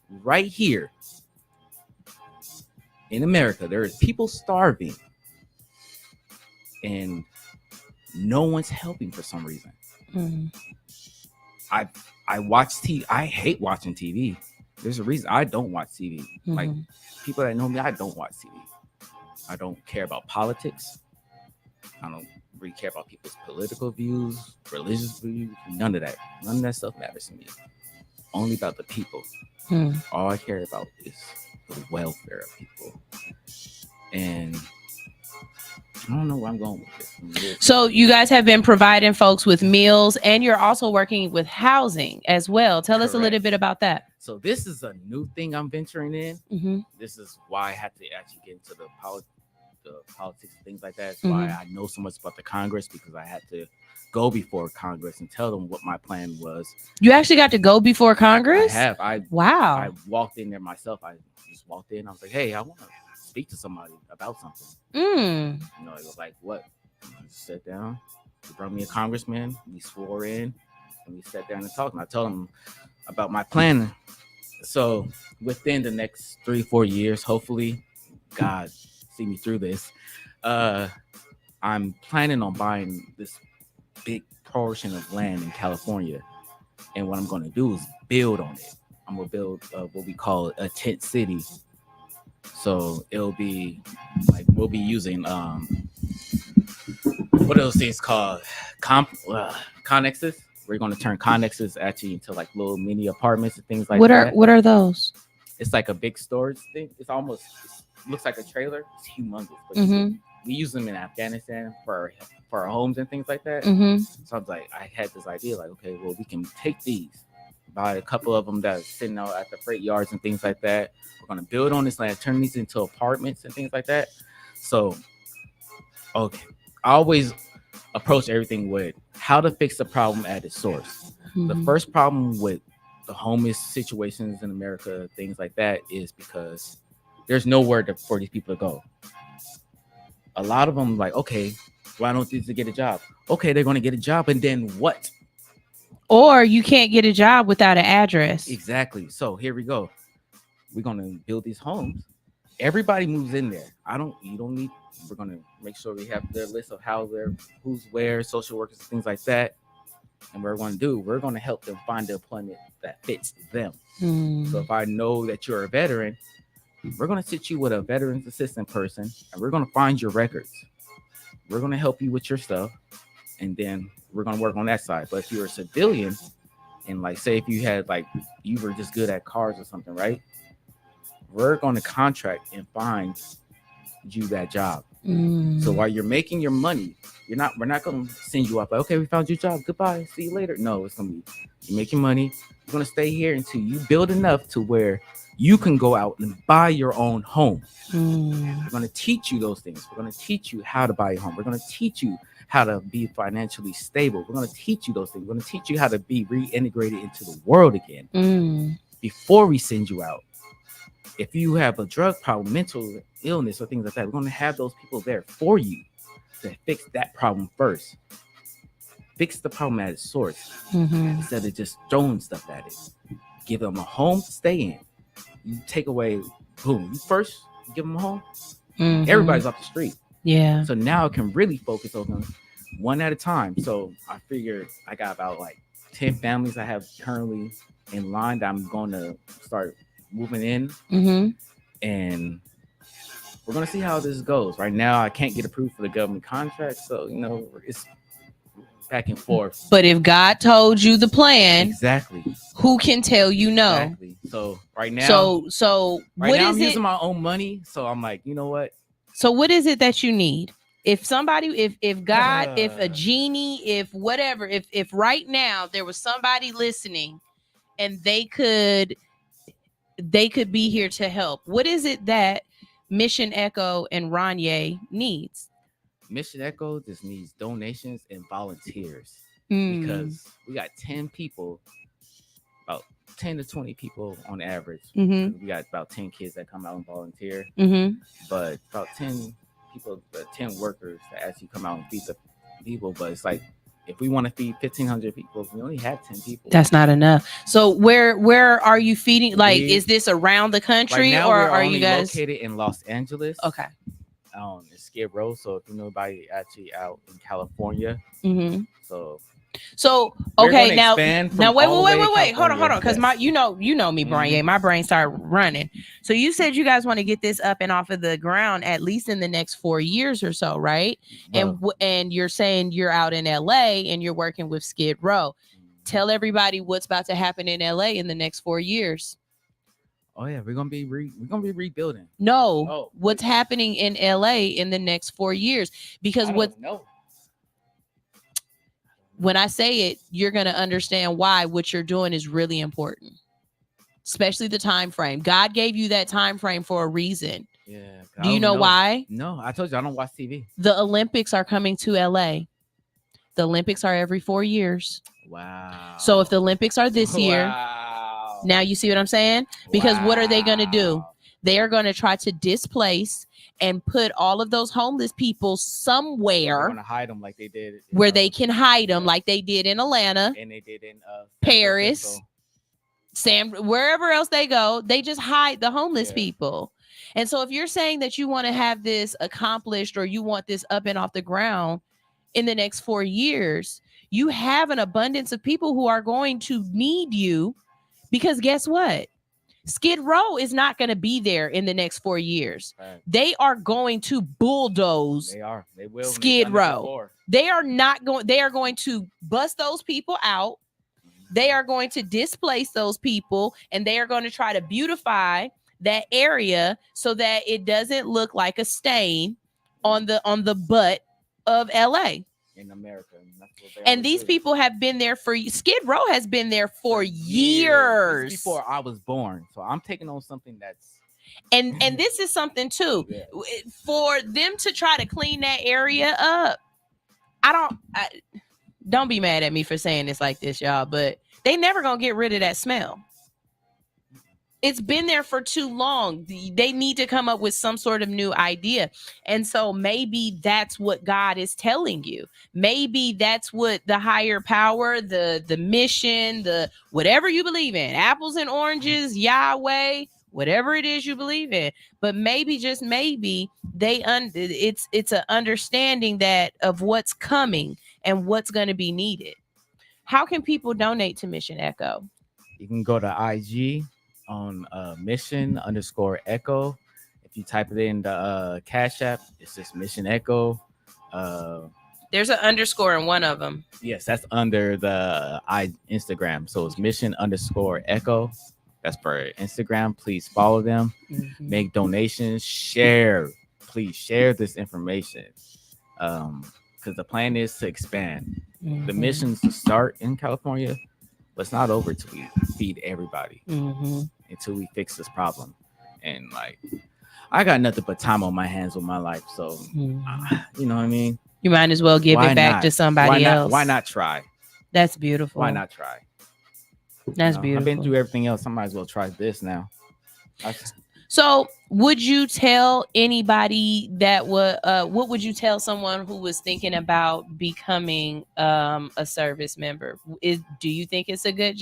right here in America. There is people starving and no one's helping for some reason. I watch TV. I hate watching TV. There's a reason I don't watch TV. Like people that know me, I don't watch TV. I don't care about politics. I don't really care about people's political views, religious views, none of that. None of that stuff matters to me. Only about the people. All I care about is the welfare of people. And I don't know where I'm going with this. So you guys have been providing folks with meals, and you're also working with housing as well. Tell us a little bit about that. So this is a new thing I'm venturing in. This is why I had to actually get into the politics and things like that. That's why I know so much about the Congress, because I had to go before Congress and tell them what my plan was. You actually got to go before Congress? I have. Wow. I walked in there myself. I just walked in. I was like, hey, I want to speak to somebody about something. You know, it was like, what? I just sat down. They brought me a congressman. We swore in. And we sat down and talked, and I told him about my plan. So within the next 3-4 years, hopefully, God see me through this. I'm planning on buying this big portion of land in California, and what I'm going to do is build on it. I'm going to build what we call a tent city. So it'll be like we'll be using what are those things called? Connexes. We're going to turn connexes actually into like little mini apartments and things like that. What are those? It's like a big storage thing. It looks like a trailer. It's humongous. But we use them in Afghanistan for our homes and things like that. So I was like, I had this idea like, okay, well, we can take these, buy a couple of them that are sitting out at the freight yards and things like that. We're going to build on this land, turn these into apartments and things like that. So, okay, I always approach everything with how to fix the problem at its source. The first problem with the homeless situations in America, things like that, is because there's nowhere for these people to go. A lot of them like, okay, why don't these get a job? Okay, they're going to get a job, and then what? Or you can't get a job without an address. Exactly. So here we go. We're going to build these homes. Everybody moves in there. We're going to make sure we have the list of who's where, social workers, and things like that. And what we're going to help them find the employment that fits them. So if I know that you're a veteran, we're going to sit you with a veterans assistant person, and we're going to find your records. We're going to help you with your stuff, and then we're going to work on that side. But if you're a civilian, and like say if you were just good at cars or something, right? We're going to contract and find you that job. So while you're making your money, we're not going to send you up like, okay, we found your job, goodbye, see you later. No, it's going to be you're making money. You're going to stay here until you build enough to where you can go out and buy your own home. We're going to teach you those things. We're going to teach you how to buy a home. We're going to teach you how to be financially stable. We're going to teach you those things. We're going to teach you how to be reintegrated into the world again before we send you out. If you have a drug problem, mental illness, or things like that, we're going to have those people there for you to fix that problem first. Fix the problem at its source instead of just throwing stuff at it. Give them a home to stay in. You take away, boom, you first give them a home. Everybody's off the street. Yeah. So now I can really focus on them one at a time. So I figured I got about like 10 families I have currently in line that I'm going to start moving in. And we're going to see how this goes. Right now, I can't get approved for the government contract. So, it's back and forth. But if God told you the plan, exactly, who can tell you no? Exactly. So right now, I'm using my own money. So I'm like, you know what? So what is it that you need? If somebody, if God, if a genie, if whatever, if right now there was somebody listening and they could be here to help, what is it that Mission Echo and Ronyea needs? Mission Echo just needs donations and volunteers because we got 10 people, about 10 to 20 people on average. We got about 10 kids that come out and volunteer, but about 10 people, 10 workers that actually come out and feed the people. But it's like, if we want to feed 1,500 people, we only have 10 people. That's not enough. So where are you feeding? Like, is this around the country, right now, or we're are only you guys located in Los Angeles? Okay. In Skid Row. So if you know anybody actually out in California, so okay, now wait, hold on, because you know me, Brian. My brain started running. So you said you guys want to get this up and off of the ground at least in the next 4 years or so, right? And you're saying you're out in LA and you're working with Skid Row. Tell everybody what's about to happen in LA in the next 4 years. Oh yeah, we're gonna be rebuilding. No, what's happening in LA in the next 4 years? Because when I say it, you're going to understand why what you're doing is really important, especially the time frame. God gave you that time frame for a reason. Yeah. Do you know why? No, I told you I don't watch TV. The Olympics are coming to LA. The Olympics are every 4 years. Wow. So if the Olympics are this year, now you see what I'm saying? Because what are they going to do? They are going to try to displace and put all of those homeless people somewhere. They're gonna hide them like they did where they can hide them, like they did in Atlanta, and they did in Paris, wherever else they go. They just hide the homeless people. And so if you're saying that you want to have this accomplished, or you want this up and off the ground in the next 4 years, you have an abundance of people who are going to need you, because guess what? Skid Row is not going to be there in the next 4 years. Right. They are going to bulldoze. They will. Skid Row. They are not going. They are going to bust those people out. They are going to displace those people, and they are going to try to beautify that area so that it doesn't look like a stain on the butt of LA. In America. And these people have been there for Skid Row has been there for years. Before I was born. So I'm taking on something that's and this is something too. For them to try to clean that area up. Don't be mad at me for saying this like this, y'all, but they never gonna get rid of that smell. It's been there for too long. They need to come up with some sort of new idea. And so maybe that's what God is telling you. Maybe that's what the higher power, the mission, the whatever you believe in, apples and oranges, Yahweh, whatever it is you believe in. But maybe, just maybe, it's an understanding that of what's coming and what's going to be needed. How can people donate to Mission Echo? You can go to IG on mission_echo. If you type it in the Cash App, it's just Mission Echo. There's an underscore in one of them. Yes, that's under the Instagram. So it's Mission_Echo. That's for Instagram. Please follow them. Mm-hmm. Make donations. Share. Please share this information. Because the plan is to expand. Mm-hmm. The mission's to start in California, but it's not over till we feed everybody. Mm-hmm. Until we fix this problem. And like, I got nothing but time on my hands with my life. So, you know what I mean? You might as well give it back to somebody else. Why not try? That's beautiful. Why not try? That's beautiful. I've been through everything else. I might as well try this now. So would you tell anybody that what would you tell someone who was thinking about becoming a service member? Do you think it's a good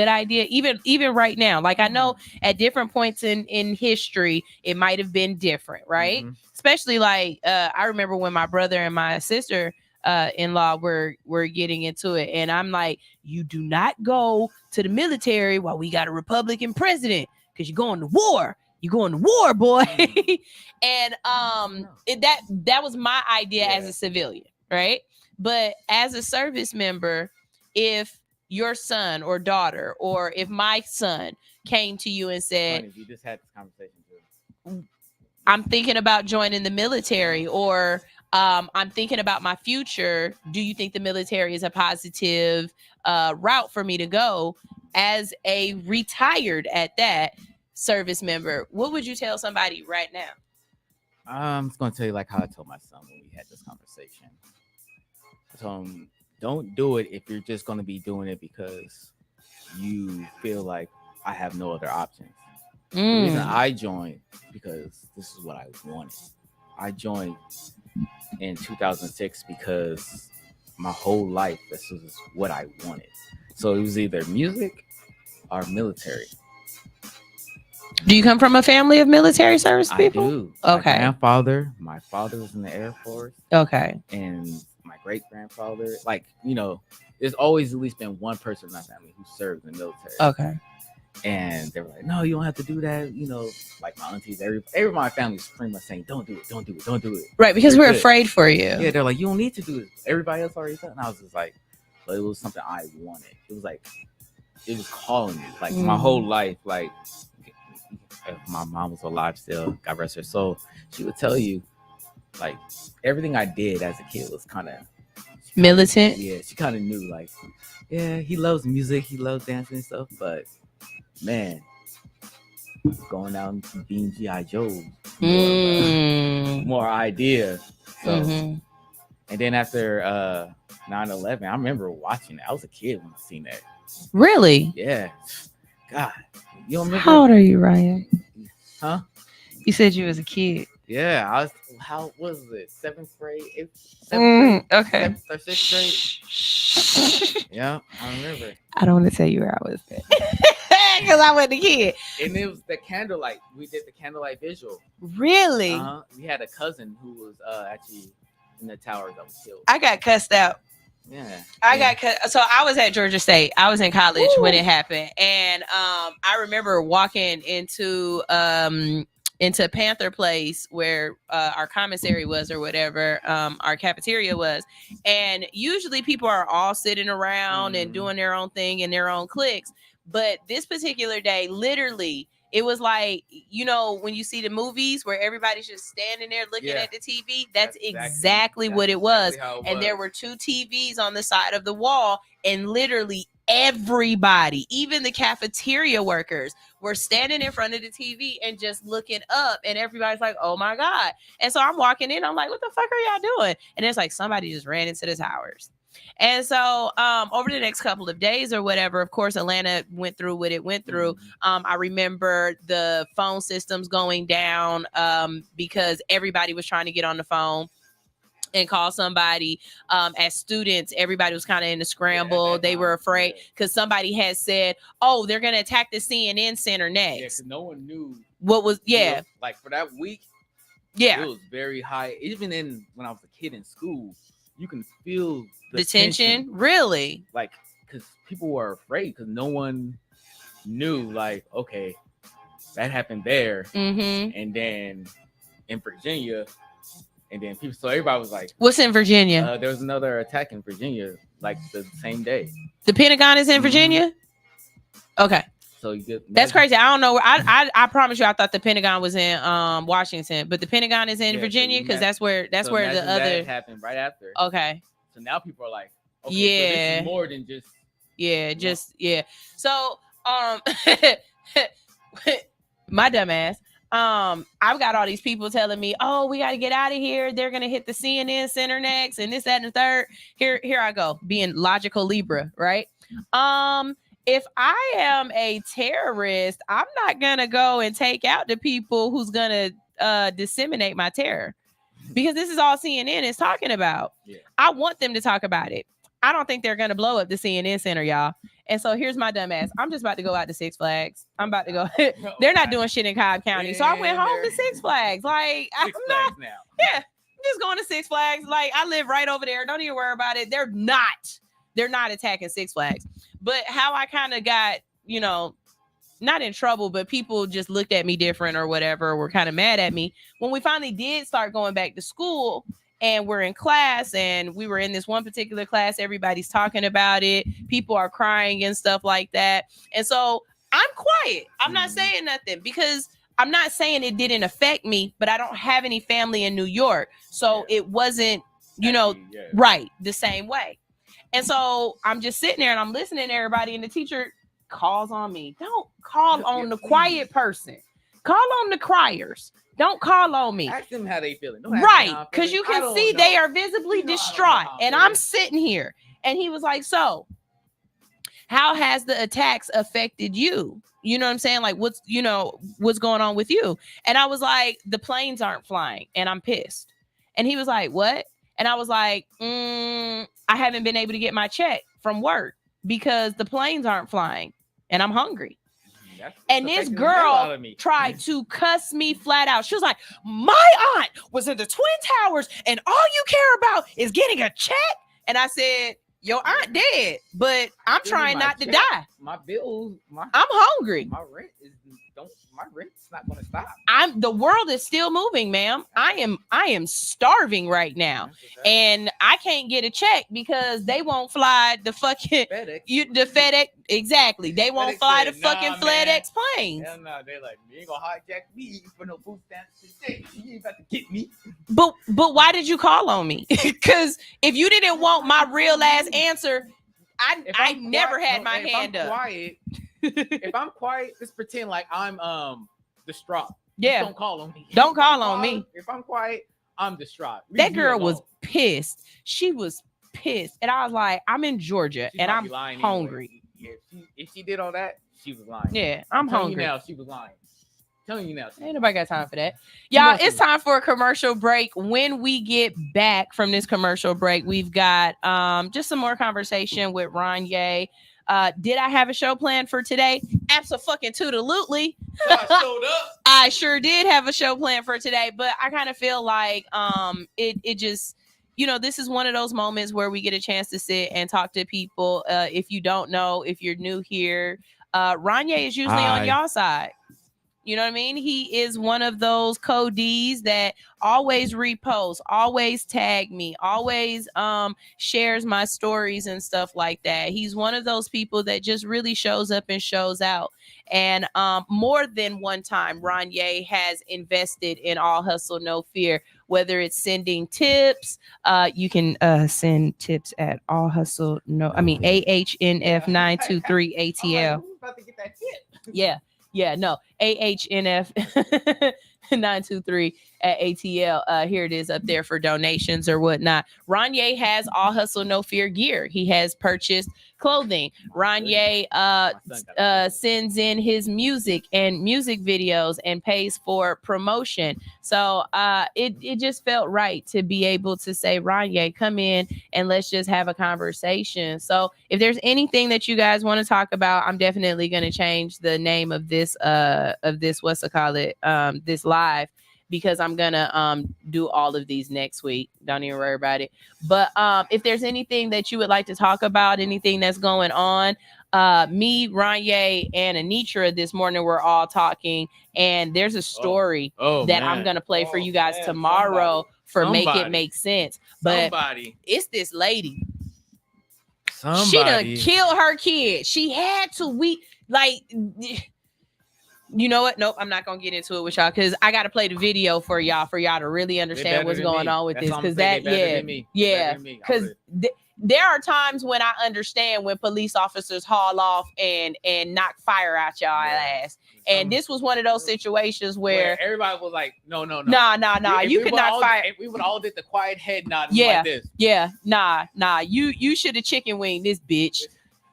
idea? Even right now, like I know at different points in history, it might have been different, right? Mm-hmm. Especially like I remember when my brother and my sister in-law were getting into it, and I'm like, you do not go to the military while we got a Republican president, because you're going to war. You're going to war, boy. And that was my idea as a civilian, right? But as a service member, if your son or daughter, or if my son came to you and said, you just had this conversation too. I'm thinking about joining the military, or I'm thinking about my future. Do you think the military is a positive route for me to go as a retired at that service member? What would you tell somebody right now? I'm just going to tell you like how I told my son when we had this conversation. So don't do it if you're just going to be doing it because you feel like I have no other options. The reason I joined, because this is what I wanted. I joined in 2006 because my whole life, this was what I wanted. So it was either music or military. Do you come from a family of military service people? I do. Okay. My father was in the Air Force. Okay. And my great-grandfather, like, you know, there's always at least been one person in my family who served in the military. Okay. And they were like, no, you don't have to do that. You know, like my aunties, every my family was pretty much saying, don't do it. Right, because we're afraid for you. Yeah, they're like, you don't need to do it. Everybody else already done. And I was just like, but it was something I wanted. It was like, it was calling me. Like my whole life, like, if my mom was alive still, God rest her soul, she would tell you, like, everything I did as a kid was kind of militant. Yeah, she kind of knew, like, yeah, he loves music, he loves dancing and stuff, but man, going out and being G.I. Joe, more idea. So, and then after 9/11, I remember watching it. I was a kid when I seen that. Really? Yeah. God, you don't remember? How old are you, Ryan? Huh? You said you was a kid. Yeah, I was. How was it? 7th grade, 7th grade, Okay. 7th or 6th grade. Yeah, I remember. I don't want to tell you where I was at because I wasn't a kid. And it was the candlelight. We did the candlelight visual. Really? We had a cousin who was actually in the tower that was killed. I got cussed out. Yeah. So I was at Georgia State. I was in college when it happened, and I remember walking into Panther Place where our commissary was or whatever, our cafeteria was, and usually people are all sitting around and doing their own thing in their own cliques. But this particular day, literally, it was like, you know, when you see the movies where everybody's just standing there looking at the TV, that's exactly what it was. And there were 2 TVs on the side of the wall, and literally everybody, even the cafeteria workers, were standing in front of the TV and just looking up, and everybody's like, oh my God. And so I'm walking in, I'm like, what the fuck are y'all doing? And it's like somebody just ran into the towers. And so over the next couple of days or whatever, of course, Atlanta went through what it went through. I remember the phone systems going down because everybody was trying to get on the phone and call somebody. As students, everybody was kind of in a scramble. They were afraid because somebody had said, oh, they're going to attack the CNN center next. Yeah, because no one knew what was, like for that week. Yeah. It was very high. Even when I was a kid in school, you can feel the tension. Really? Like, because people were afraid because no one knew, like, okay, that happened there. And then in Virginia, and then people, so everybody was like, what's in Virginia? There was another attack in Virginia, like the same day. The Pentagon is in Virginia? Okay. So you get that's crazy. I don't know. I promise you, I thought the Pentagon was in Washington, but the Pentagon is in Virginia because that's where the other happened right after. Okay. So now people are like, okay, so this is more than just So my dumb ass. I've got all these people telling me, oh, we got to get out of here. They're gonna hit the CNN center next, and this, that, and the third. Here I go, being logical Libra, right? If I am a terrorist, I'm not going to go and take out the people who's going to disseminate my terror, because this is all CNN is talking about. Yeah. I want them to talk about it. I don't think they're going to blow up the CNN center, y'all. And so here's my dumb ass. I'm just about to go out to Six Flags. I'm about to go. They're not doing shit in Cobb County. So I went home to Six Flags. Like, I'm not. Yeah, I'm just going to Six Flags. Like, I live right over there. Don't even worry about it. They're not attacking Six Flags. But how I kind of got, you know, not in trouble, but people just looked at me different or whatever, were kind of mad at me. When we finally did start going back to school and we're in class, and we were in this one particular class, everybody's talking about it. People are crying and stuff like that. And so I'm quiet. I'm not saying nothing, because I'm not saying it didn't affect me, but I don't have any family in New York. So it wasn't, you know, right, the same way. And so I'm just sitting there and I'm listening to everybody, and the teacher calls on me. Don't call on the quiet person. Call on the criers. Don't call on me. Ask them how they feeling. Right, because you can see they are visibly distraught. And I'm sitting here. And he was like, so how has the attacks affected you? You know what I'm saying? Like, what's going on with you? And I was like, the planes aren't flying and I'm pissed. And he was like, what? And I was like, I haven't been able to get my check from work because the planes aren't flying and I'm hungry. And this girl tried to cuss me flat out. She was like, my aunt was in the Twin Towers and all you care about is getting a check. And I said, your aunt dead, but I'm trying not to die. My bills, I'm hungry. My rent's not going to stop. The world is still moving, ma'am. I am starving right now, and I can't get a check because they won't fly the fucking FedEx. Exactly, they won't fly the fucking FedEx planes. Hell no, they're like, you ain't gonna hijack me for no food stamps today. You ain't about to get me. But why did you call on me? Because if you didn't want my real ass answer, I never had my hand up. If I'm quiet, just pretend like I'm distraught. Yeah. Don't call on me. Don't call on me. If I'm quiet, I'm distraught. That girl was pissed. She was pissed. And I was like, I'm in Georgia and I'm hungry. Anyway. If she did all that, she was lying. Yeah, I'm hungry. Now she was lying. telling you now. Ain't nobody got time for that. Y'all, it's time for a commercial break. When we get back from this commercial break, we've got just some more conversation with Ronyea. Did I have a show planned for today? Abso-fucking-toodalutely. I showed up. I sure did have a show planned for today, but I kind of feel like it just, this is one of those moments where we get a chance to sit and talk to people. If you don't know, if you're new here, Ronyea is usually on y'all side. You know what I mean? He is one of those codees that always reposts, always tag me, always shares my stories and stuff like that. He's one of those people that just really shows up and shows out. And more than one time, Ronyea has invested in All Hustle, No Fear, whether it's sending tips. You can send tips at AHNF4.100 ATL. About to get that tip. Yeah, no, AHNF 923 at ATL. Here it is up there for donations or whatnot. Ronyea has All Hustle No Fear gear. He has purchased clothing. Ronyea sends in his music and music videos and pays for promotion. So it just felt right to be able to say, Ronyea, come in and let's just have a conversation. So if there's anything that you guys want to talk about, I'm definitely going to change the name of this this live, because I'm gonna do all of these next week. Don't even worry about it. But if there's anything that you would like to talk about, anything that's going on, me, Ronyea, and Anitra this morning we're all talking, and there's a story that I'm gonna play for you guys tomorrow for Make It Make Sense. But it's this lady. She done killed her kid. She had to you know what? Nope, I'm not gonna get into it with y'all because I gotta play the video for y'all to really understand what's going on with this. Because because there are times when I understand when police officers haul off and knock fire out y'all ass. And this was one of those situations where everybody was like, no. Nah. You could not fire. If we would all did the quiet head nod like this. Yeah. Nah. You should have chicken winged this bitch.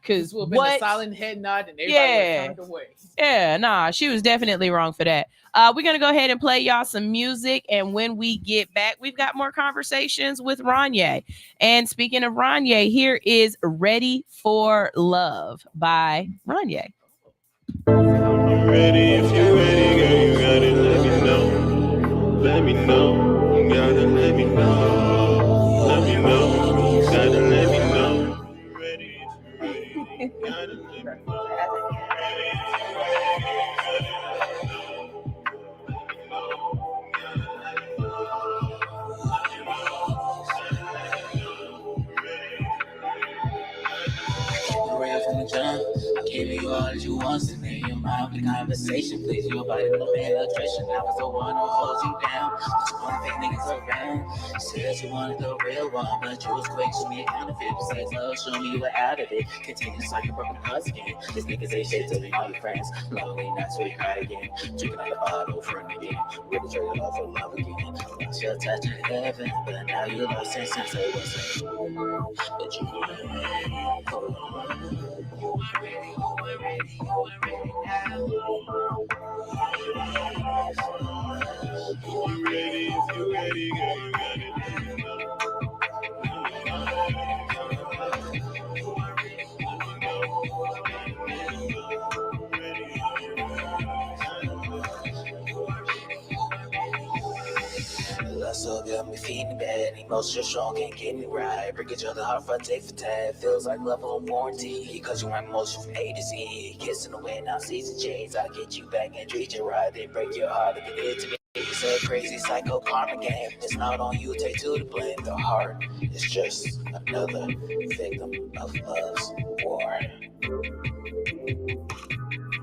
Because what? Been a silent head nod and everybody turned away. Yeah, nah, she was definitely wrong for that. We're going to go ahead and play y'all some music. And when we get back, we've got more conversations with Ronyea. And speaking of Ronyea, here is Ready for Love by Ronyea. I'm ready. If you're ready, girl, you gotta let me know. Let me know. You gotta let me know. Let me know. You gotta let me know. You're ready. If you're ready, you gotta let me know. From the jump, I gave you all that you want. So now you're mine for the conversation. Please, your body no electrician. I was the one who holds you down. Just one thing niggas around. Said you wanted the real one, but you was quick to me a counterfeit. Besides love, show me you were out of it. Continue to start your broken hearts again. These niggas ain't shit to me, all your friends. Lonely nights where you cry again. Drinking out the bottle for an again. Really traded love for love again. Lost your touch in heaven, but now you lost it since I was like, but you were ready. You are ready now. You are ready, if you're ready, girl, you got it. So got me feeling bad, emotions strong, can't get me right. Break each other heart for day for time. Feels like love on warranty, because you want emotion from A to Z. Kissing the wind, now season change. I get you back and treat you right. They break your heart if you did to me. It's a crazy psycho karma game. It's not on you, take two to blame. The heart is just another victim of love's war.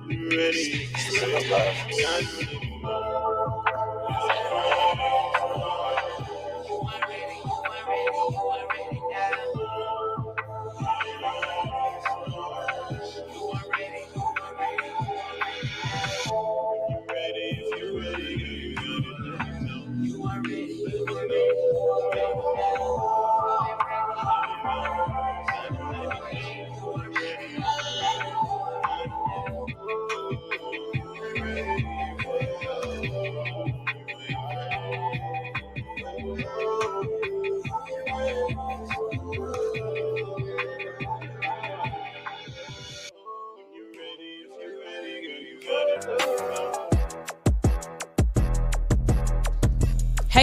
You ready? System of love.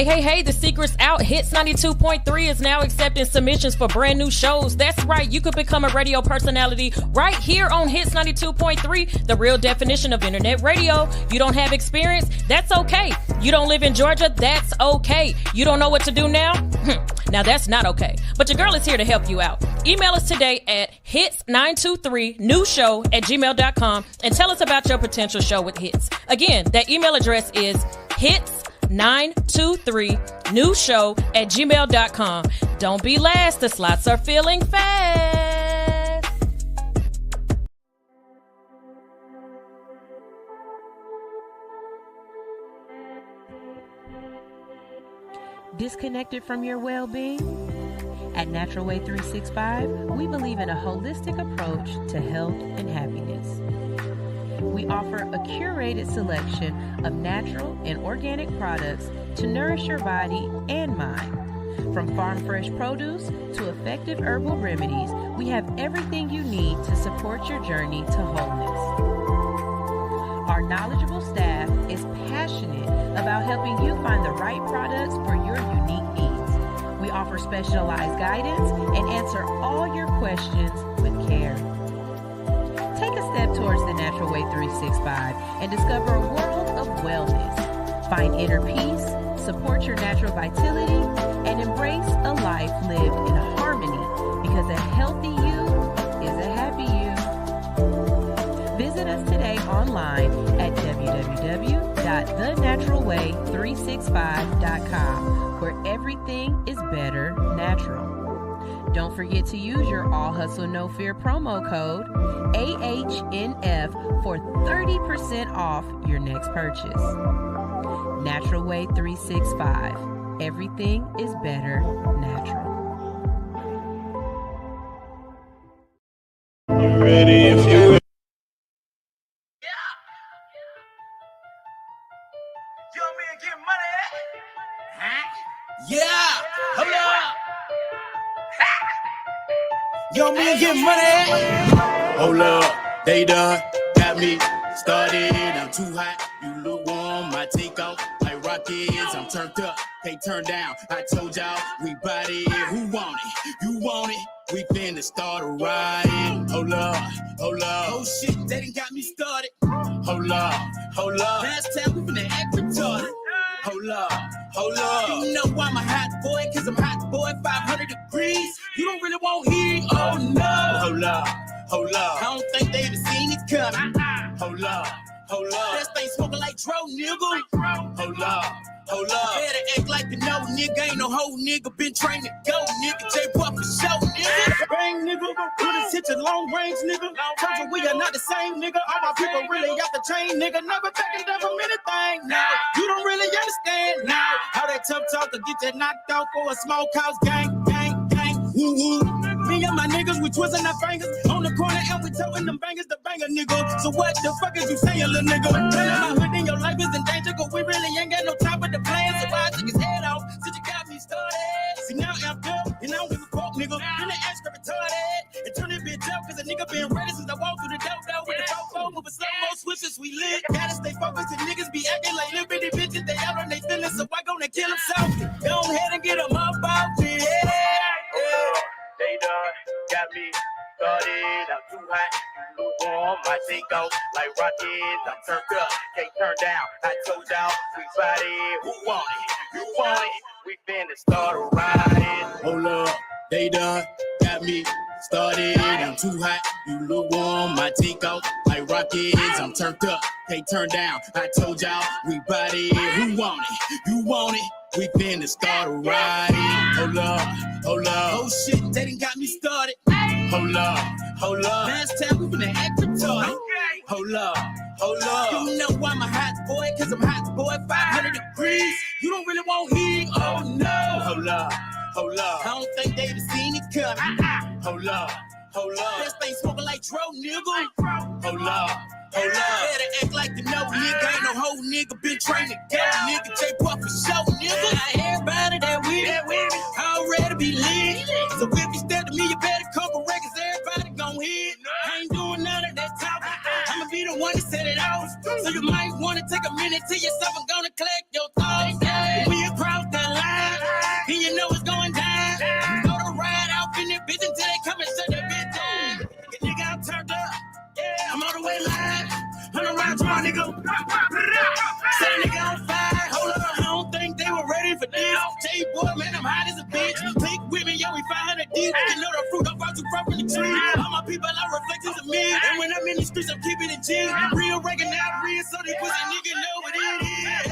Hey, the secret's out. Hits 92.3 is now accepting submissions for brand new shows. That's right, you could become a radio personality right here on Hits 92.3, the real definition of internet radio. You don't have experience? That's okay. You don't live in Georgia? That's okay. You don't know what to do now? Now that's not okay. But your girl is here to help you out. Email us today at hits923newshow@gmail.com and tell us about your potential show with Hits. Again, that email address is hits923newshow@gmail.com. Don't be last. The slots are filling fast. Disconnected from your well-being? At Natural Way 365, we believe in a holistic approach to health and happiness. We offer a curated selection of natural and organic products to nourish your body and mind. From farm fresh produce to effective herbal remedies, we have everything you need to support your journey to wholeness. Our knowledgeable staff is passionate about helping you find the right products for your unique needs. We offer specialized guidance and answer all your questions with care. Take a step towards the Natural Way 365 and discover a world of wellness. Find inner peace, support your natural vitality, and embrace a life lived in harmony, because a healthy you is a happy you. Visit us today online at www.thenaturalway365.com, where everything is better natural. Don't forget to use your All Hustle No Fear promo code AHNF for 30% off your next purchase. Natural Way 365. Everything is better natural. You ready if you ready? Yeah, hold up. Yo, man, get money. Hold up, they done got me started. I'm too hot, you lukewarm. I take off like rockets. I'm turned up, can't turn down. I told y'all we body. Who want it? You want it? We finna start a ride. Hold up, hold up. Oh shit, they done got me started. Hold up, hold up. Last time we finna act retarded. Hold up, hold up. You know I'm a hot boy, cause I'm hot boy, 500 degrees. You don't really want heat, oh no. Hold up, hold up. I don't think they even seen it coming. Hold up, hold up. That thing smoking like dro, nigga. Hold up, hold up. Better act like you know, nigga. Ain't no whole nigga, been trained to go, nigga. J-Pop for show, nigga. Bang, nigga. Put a hit your long range, nigga. Told you we are not the same, nigga. All my people really got the chain, nigga. Never taking down from anything. Now, you don't really understand now. How that tough talk to get you knocked out for a smokehouse gang, gang, gang. Woo woo. Me and my niggas, we twisting our fingers on the corner and we toting them bangers to banger, nigga. So what the fuck is you saying, little nigga? Telling my hood in your life is in danger, cause we really ain't got no time with the plan. So I took his head off since you got me started. See, now I'm up and I don't give a fuck, nigga. Been an extra retarded and turn this bitch up, cause a nigga been ready since I walked through the door with the fofo, moving slow-mo switches, we lit. Gotta stay focused and niggas be acting like little bitty bitches. They out on they feelings, so I gonna kill them softly. Go ahead and get them up out there. They done got me started. I'm too hot, you lukewarm. I take off like rockets. I'm turned up, can't turn down. I told y'all we body. Who want it? You want it? We finna start a ride. Hold up, they done got me started. I'm too hot, you lukewarm. I take off like rockets. I'm turned up, can't turn down. I told y'all we body. Who want it? You want it? We finna start a ride. Hold up, hold up. Oh shit, they done got me started. Hold up, hold up. Last time we finna act retarded. Hold up, hold up. You know I'm a hot boy, cause I'm hot boy, 500 degrees. You don't really want heat, oh no. Hold up, hold up. I don't think they even seen it coming. Hold up, hold up. This thing smoking like dro, nigga. Hold up. Hold up. Better act like you know, nigga. Ain't no whole nigga, been trained to go, nigga. J-Pop for show, nigga. Everybody that with it, already be lit. So if you step to me, you better come correct, cause everybody gon' hit. I ain't doing none of that talking. I'ma be the one that set it off. So you might wanna take a minute to yourself and gonna collect your thoughts. We across the Set a nigga on fire. Hold up, I don't think they were ready for this. Tell you, boy, man, I'm hot as a bitch. Pink with me, yo, we 500 deep. You know the fruit I'm about to grow from the tree. All my people are reflections of me. And when I'm in the streets, I'm keeping it G. Real regular, not real, so they pussy nigga know what it is.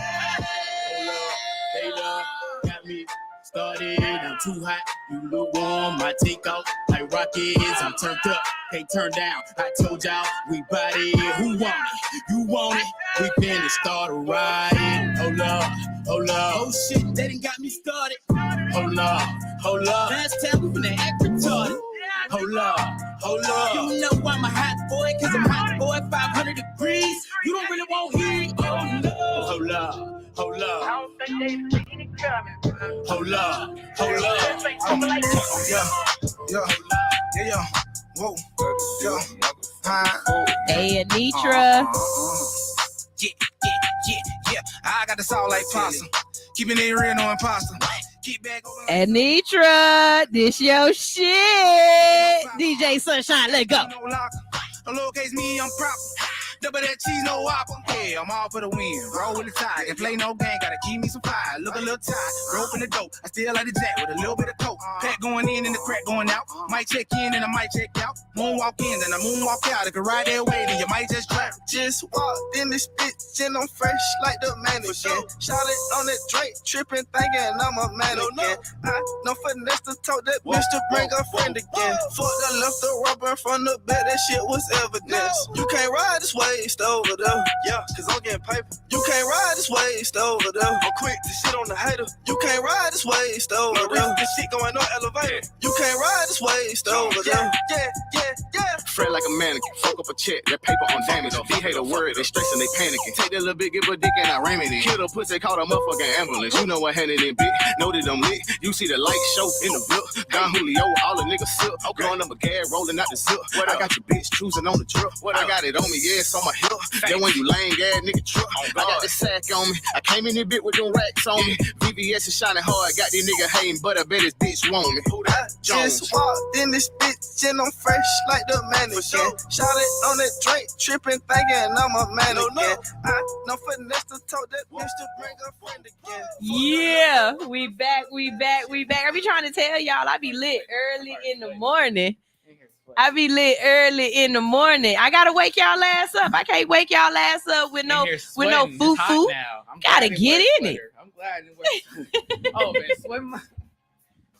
Hey, love, got me started. I'm too hot, you lukewarm. My take off like rockets. I'm turned up, can't turn down. I told y'all we body. Who want it? You want it? We finna start a ride. Hold up, hold up. Oh shit, they done got me started. Hold up, hold up. Last time we finna act retarded. Hold up, hold up. You know I'm a hot boy, cause I'm hot boy, 500 degrees. You don't really want heat. Oh no. Hold up, hold up. I don't think they seen it coming. Hold up, hold up. Yeah. Whoa, yo. Hey, Anitra. Yeah. I got this all like possum. Keeping it real, no imposter. Keep back over. Anitra, this your shit. DJ Sunshine, let go. No lowercase me, I'm proper. Double that cheese, no whopper. Yeah, I'm all for the win. Roll with the tide. And play no game, gotta keep me some fire. Look a little tight. Rope in the dope. I still like the jack with a little bit of coke. Pack going in and the crack going out. Might check in and I might check out. Moonwalk in, then I moonwalk out. If you ride that way, then you might just trap. Just walked in this bitch and I'm fresh like the mannequin. Shot it on that Drake, tripping, thinking I'm a mannequin. I know finesse to talk that bitch to bring a friend again. Fuck the left the rubber from the bed, that shit was evidence. You can't ride this waist over there, yeah, cause I'm getting paper. You can't ride this waist over there. I'm quick to shit on the hater. You can't ride this waist over there. This shit going on elevator. You can't ride this waist over there. Yeah. Fred like a mannequin, fuck up a check, that paper on damage. They hate a word, they stressing, they panicking. Take that little bit, give a dick and I ram it in. Kill the pussy, call a motherfucking ambulance. You know what handed in big, know that I'm lit. You see the light show in the whip. Don Julio, all the niggas sip. Blowing up a gas, rolling out the zip. I got your bitch choosing on the drip. I got it on me, yeah, it's on my hip. Then when you lame ass nigga trip, I got this sack on me. I came in this bit with them racks on me. VVS is shining hard, got this nigga hating, but I bet his bitch want me. Who that? Just walked in this bitch and I'm fresh like the mannequin. Shot it on that Drake, tripping, thinking I'm a mannequin. I know finesse to talk that bitch to bring a friend again. Yeah, we back. I be trying to tell y'all, I be lit early in the morning. I gotta wake y'all ass up. I can't wake y'all ass up with no foo-foo. Gotta get in it. I'm glad it Oh man, sweating.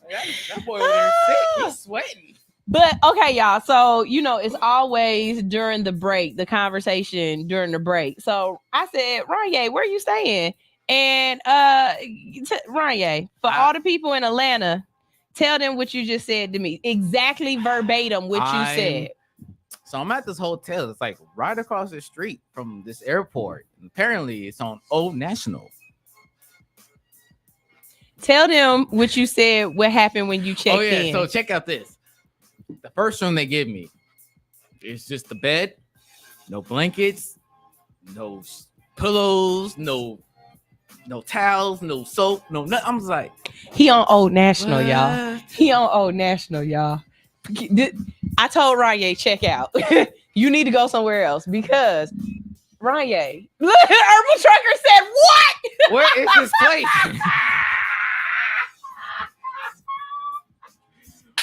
That boy over there sick. He's sweating. But okay, y'all. So it's always during the break, the conversation during the break. So I said, Ronyea, where you staying? And Ronyea, for all the people in Atlanta, tell them what you just said to me. Exactly verbatim what you said. So I'm at this hotel. It's like right across the street from this airport. And apparently it's on Old National. Tell them what you said, what happened when you checked in. So check out this. The first room they give me is just the bed, no blankets, no pillows, no towels, no soap, no nothing. I'm just like, he on Old National, y'all. He on Old National, y'all. I told Ronyea, check out. You need to go somewhere else because Ronyea, Herbal Trucker said, what? Where is this place?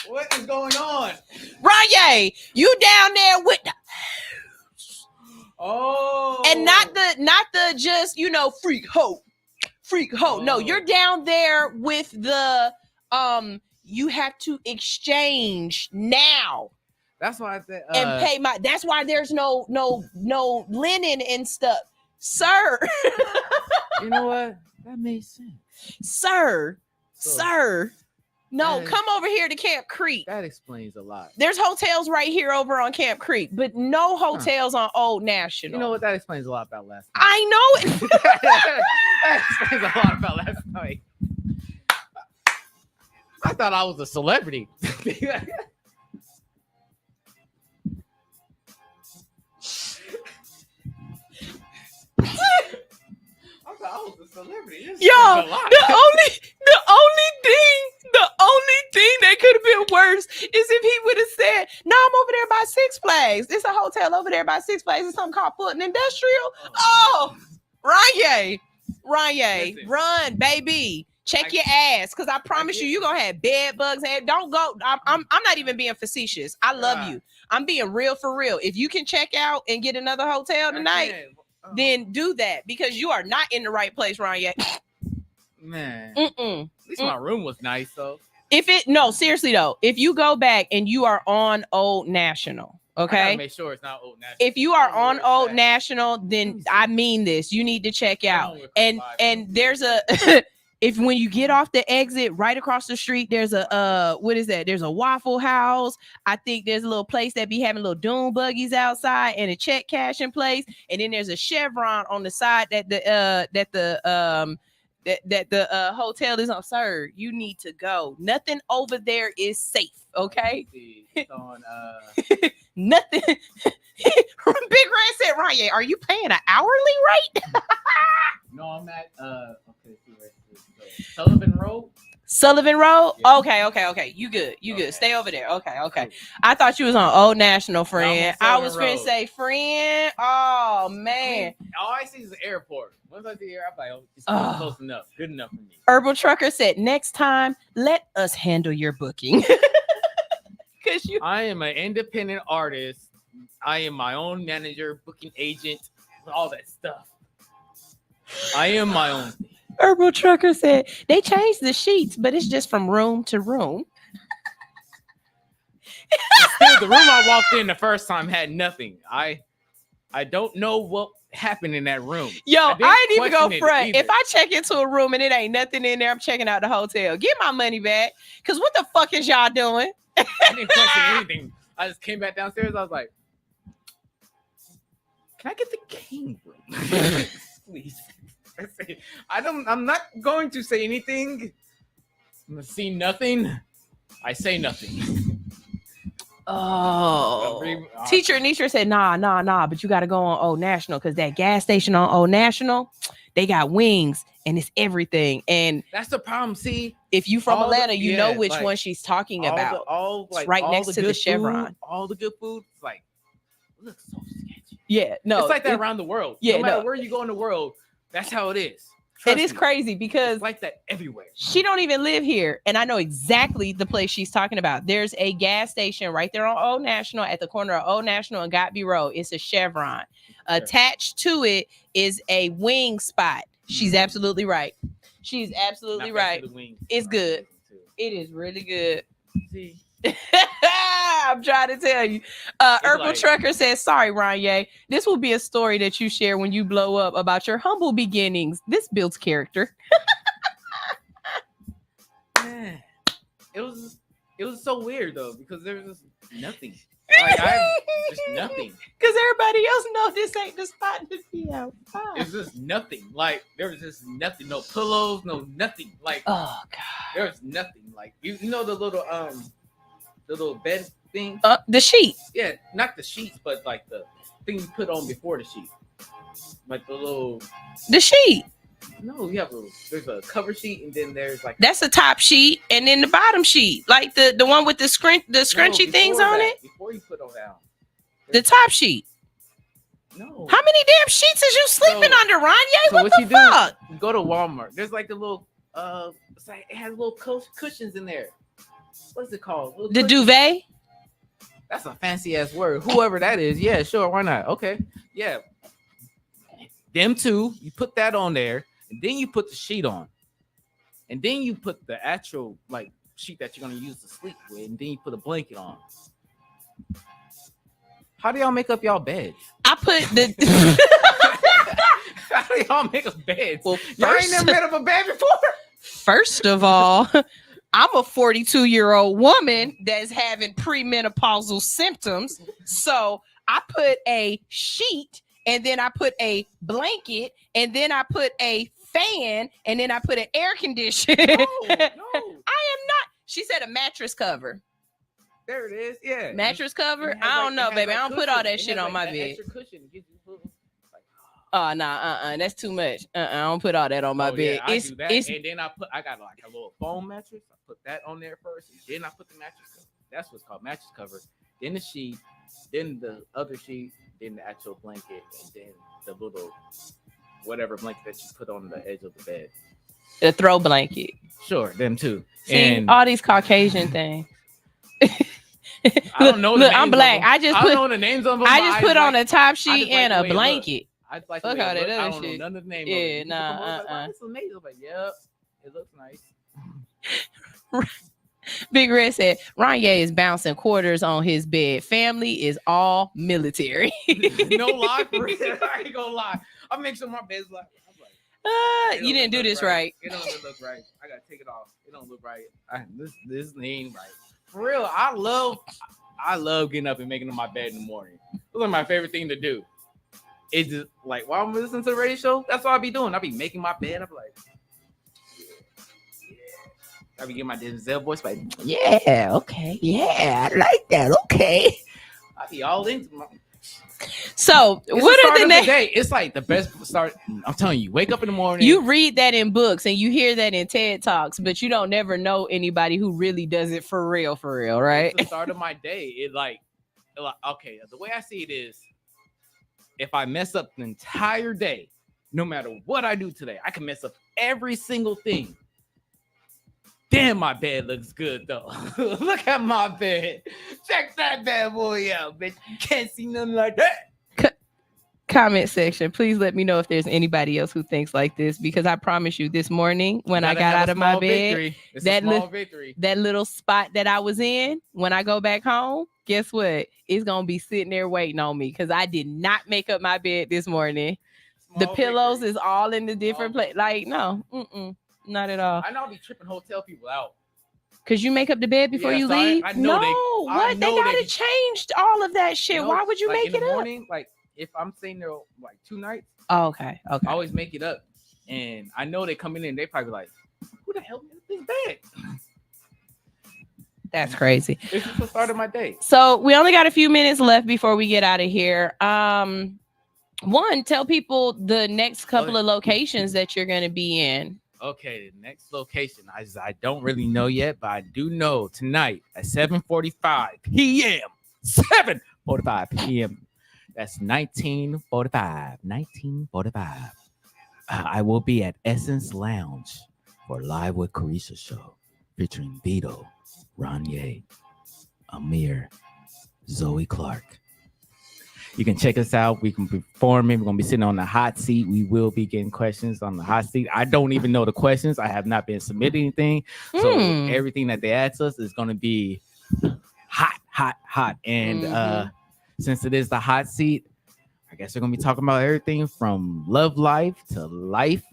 What is going on? Ronyea, you down there with the and not the just freak hoe. No, you're down there with the you have to exchange now. That's why I said and pay my. That's why there's no linen and stuff, sir. You know what? That makes sense, sir. No, come over here to Camp Creek. That explains a lot. There's hotels right here over on Camp Creek, but no hotels on Old National. You know what? That explains a lot about last night. I know it. That explains a lot about last night. I thought I was a celebrity. I was a celebrity. Yo, the only thing that could have been worse is if he would have said, "No, I'm over there by Six Flags. It's a hotel over there by Six Flags. It's something called Fulton Industrial. Oh, Ronyea, Listen. run, baby. Check your ass, because I promise you're going to have bed bugs. And don't go. I'm not even being facetious. I love you. I'm being real for real. If you can check out and get another hotel tonight, then do that, because you are not in the right place, Ronyea. Man. At least my room was nice, though. No, seriously though, if you go back and you are on Old National, okay, I gotta make sure it's not Old National. if you are on Old National, then I mean this, you need to check out. And there's a if when you get off the exit right across the street, there's a what is that? There's a Waffle House. I think there's a little place that be having little dune buggies outside and a check cashing place, and then there's a Chevron on the side that the hotel is on. Sir, you need to go. Nothing over there is safe, okay? It's on, nothing. Big Red said, Ronyea, are you paying an hourly rate? No, I'm at Sullivan Road. Sullivan Road? Yeah. Okay. You good. Stay over there. Okay. I thought you was on Old National, friend. I was going to say, friend. Oh, man. All I see is the airport. Once I see the airport, I'm like, it's close enough. Good enough for me. Herbal Trucker said, next time, let us handle your booking. I am an independent artist. I am my own manager, booking agent, all that stuff. I am my own thing. Herbal Trucker said, they changed the sheets, but it's just from room to room. Still, the room I walked in the first time had nothing. I don't know what happened in that room. Yo, I ain't even go front. Either. If I check into a room and it ain't nothing in there, I'm checking out the hotel. Get my money back. Because what the fuck is y'all doing? I didn't question anything. I just came back downstairs. I was like, can I get the king room? Please. I'm not going to say anything. I'm gonna see nothing. I say nothing. Oh, Teacher Nisha said, nah, but you got to go on Old National, because that gas station on Old National, they got wings and it's everything. And that's the problem. See, if you from Atlanta, you know which one she's talking about. It's right next to the Chevron. Food, all the good food, it's like, it looks so sketchy. Yeah, no, it's like that around the world. Yeah, no matter where you go in the world, that's how it is. It is crazy, because it's like that everywhere. She don't even live here, and I know exactly the place she's talking about. There's a gas station right there on Old National, at the corner of Old National and Gotby Road. It's a Chevron. Attached to it is a wing spot. She's absolutely right. She's absolutely right. It's good. It is really good. See. I'm trying to tell you. Herbal Trucker says, sorry, Ronyea. This will be a story that you share when you blow up about your humble beginnings. This builds character. Man, it was so weird though, because there was just nothing. Like just nothing. Because everybody else know this ain't the spot to be outside. It's just nothing. Like there was just nothing. No pillows, no nothing. Like oh god, there was nothing. Like you know the little bed thing? The sheet. Yeah, not the sheets, but like the thing you put on before the sheet. Like the sheet. No, there's a cover sheet, and then there's like that's the top sheet, and then the bottom sheet, like the one with the scrunchy things on it. Before you put it down. The top sheet. No. How many damn sheets is you sleeping under, Ronyea? So what the fuck? You go to Walmart. There's like the little it's like it has little cushions in there. What's it called? The duvet? That's a fancy ass word. Whoever that is. Yeah, sure. Why not? Okay. Yeah. Them two, you put that on there, and then you put the sheet on. And then you put the actual like sheet that you're gonna use to sleep with, and then you put a blanket on. How do y'all make up y'all beds? I put the how do y'all make up beds? Well, y'all ain't never made up a bed before. First of all, I'm a 42-year-old woman that's having premenopausal symptoms. So I put a sheet, and then I put a blanket, and then I put a fan, and then I put an air conditioner. No. I am not. She said a mattress cover. There it is. Yeah. Mattress cover? I don't know, baby. I don't put all that shit on my bed. Oh, nah, that's too much. I don't put all that on my bed. I do that, and then I got like a little foam mattress. I put that on there first, and then I put the mattress cover. That's what's called mattress cover. Then the sheet, then the other sheet, then the actual blanket, and then the little whatever blanket that you put on the edge of the bed. The throw blanket. Sure, them too. See, and all these Caucasian things. I don't know. Look, I'm black. I don't know the names of them. I just put on a top sheet and a blanket. I like Fuck all that other I don't shit. know none of the names. Yeah, nah. It's amazing. I'm like, yep, it looks nice. Big Red said, Ronyea is bouncing quarters on his bed. Family is all military. No lie, for real. I ain't gonna lie. I make sure my bed's like, you didn't do this right. It don't look right. I gotta take it off. It don't look right. This ain't right. For real, I love getting up and making my bed in the morning. It's like my favorite thing to do. It's just like while I'm listening to the radio show, that's what I be doing. I be making my bed. I'm like, I be getting my Denzel voice like, yeah, okay, yeah, I like that, okay. I be all into my. So what are the next day? It's like the best start. I'm telling you, wake up in the morning. You read that in books and you hear that in TED Talks, but you don't never know anybody who really does it for real, right? It's the start of my day. It like okay, the way I see it is, if I mess up the entire day, no matter what I do today, I can mess up every single thing. Damn, my bed looks good though. Look at my bed. Check that bad boy out, bitch. You can't see nothing like that. Comment section. Please let me know if there's anybody else who thinks like this, because I promise you, this morning when I got out of my bed, that little spot that I was in, when I go back home, guess what? It's gonna be sitting there waiting on me because I did not make up my bed this morning. The pillows is all in the different place. Like, no, not at all. I know I'll be tripping hotel people out. Cause you make up the bed before you leave? I know they gotta change all of that shit. No, why would you make in it the up? Morning, like if I'm staying there like 2 nights. Oh, okay. I always make it up. And I know they come in and they probably like, who the hell made this bed? That's crazy. This is the start of my day. So we only got a few minutes left before we get out of here. One, tell people the next couple of locations that you're gonna be in. Okay, the next location, I don't really know yet, but I do know tonight at 7:45 p.m. 7:45 p.m. That's 1945. 1945. I will be at Essence Lounge for Live with Carisha show featuring Vito, Ronyea, Amir, Zoe Clark. You can check us out. We can be performing. We're going to be sitting on the hot seat. We will be getting questions on the hot seat. I don't even know the questions. I have not been submitting anything. So everything that they ask us is going to be hot. And since it is the hot seat, I guess we're going to be talking about everything from love life to life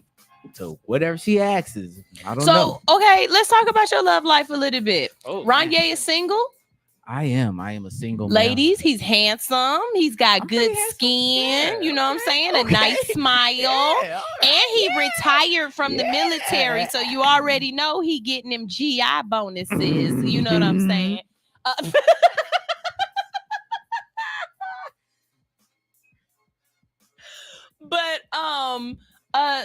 to whatever she asks. I don't know. So, okay, let's talk about your love life a little bit. Ronyea is single? I am a single man. Ladies, he's handsome. He's got good skin. Yeah, you know what I'm saying? A nice smile. And he retired from the military. So you already know he getting them GI bonuses. You know what I'm saying?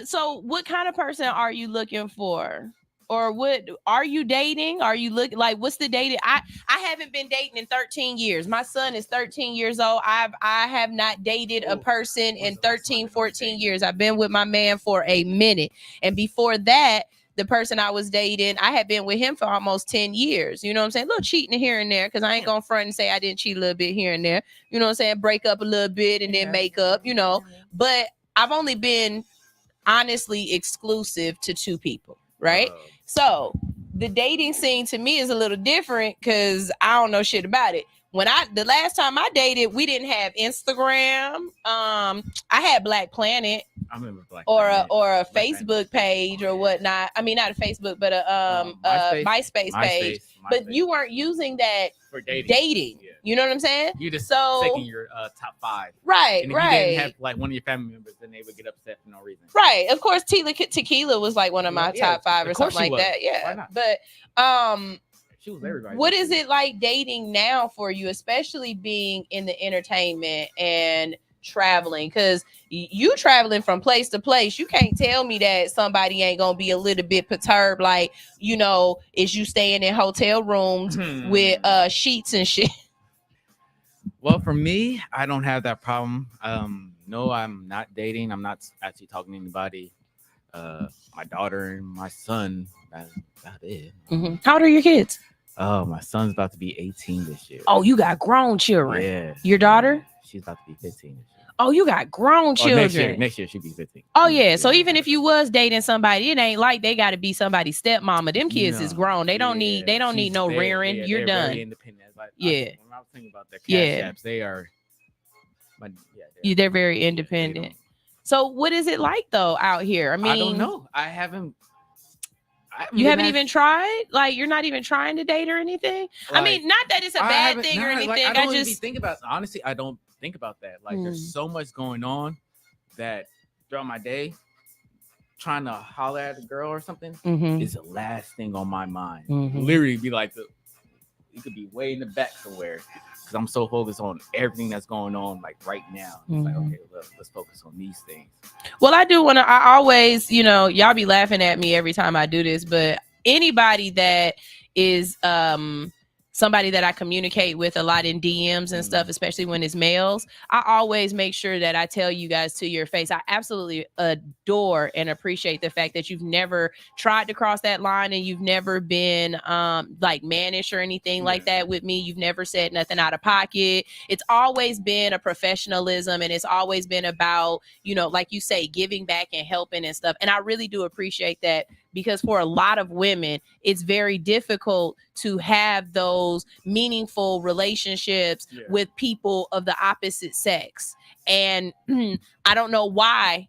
So what kind of person are you looking for? Or what are you dating? Are you look like what's the dating? I haven't been dating in 13 years. My son is 13 years old. I have not dated a person in 13, 14 years. I've been with my man for a minute. And before that, the person I was dating, I had been with him for almost 10 years. You know what I'm saying? A little cheating here and there, because I ain't gonna front and say I didn't cheat a little bit here and there. You know what I'm saying? Break up a little bit and then make up, you know. But I've only been honestly exclusive to 2 people, right? So the dating scene to me is a little different because I don't know shit about it. The last time I dated, we didn't have Instagram. I had Black Planet. I remember Black Planet. Or a Facebook page or whatnot. I mean, not a Facebook, but a MySpace page. But you weren't using that for dating. Yeah. You know what I'm saying? You just taking your top 5. Right, and if you didn't have like one of your family members, then they would get upset for no reason. Right. Of course, Tequila was like one of my top 5 or something like that. Yeah. But she was everybody. What is it like dating now for you, especially being in the entertainment and traveling? Because you traveling from place to place. You can't tell me that somebody ain't gonna be a little bit perturbed, like, you know, is you staying in hotel rooms with sheets and shit? Well, for me, I don't have that problem. No, I'm not dating. I'm not actually talking to anybody. My daughter and my son. That's about it. Mm-hmm. How old are your kids? Oh, my son's about to be 18 this year. Oh, you got grown children. Yeah. Your daughter? She's about to be 15 this year. Oh, you got grown children. Next year she'll be 15. Oh yeah. So even if you was dating somebody, it ain't like they got to be somebody's stepmama. Them kids is grown. They don't need no rearing. You're done. Very independent. When I was thinking about the cash apps, they are. They're very independent. So what is it like though out here? I mean, I don't know. I haven't even tried? Like you're not even trying to date or anything? Like, I mean, not that it's a bad thing or anything. Like, I don't even think about. Honestly, I don't think about that. Like there's so much going on that throughout my day, trying to holler at a girl or something is the last thing on my mind. Literally be like it could be way in the back somewhere because I'm so focused on everything that's going on like right now. It's like, okay, let's focus on these things. Well, I always, y'all be laughing at me every time I do this, but anybody that is somebody that I communicate with a lot in DMs and stuff, especially when it's males, I always make sure that I tell you guys to your face. I absolutely adore and appreciate the fact that you've never tried to cross that line and you've never been like mannish or anything like that with me. You've never said nothing out of pocket. It's always been a professionalism and it's always been about, like you say, giving back and helping and stuff. And I really do appreciate that. Because for a lot of women, it's very difficult to have those meaningful relationships with people of the opposite sex. And I don't know why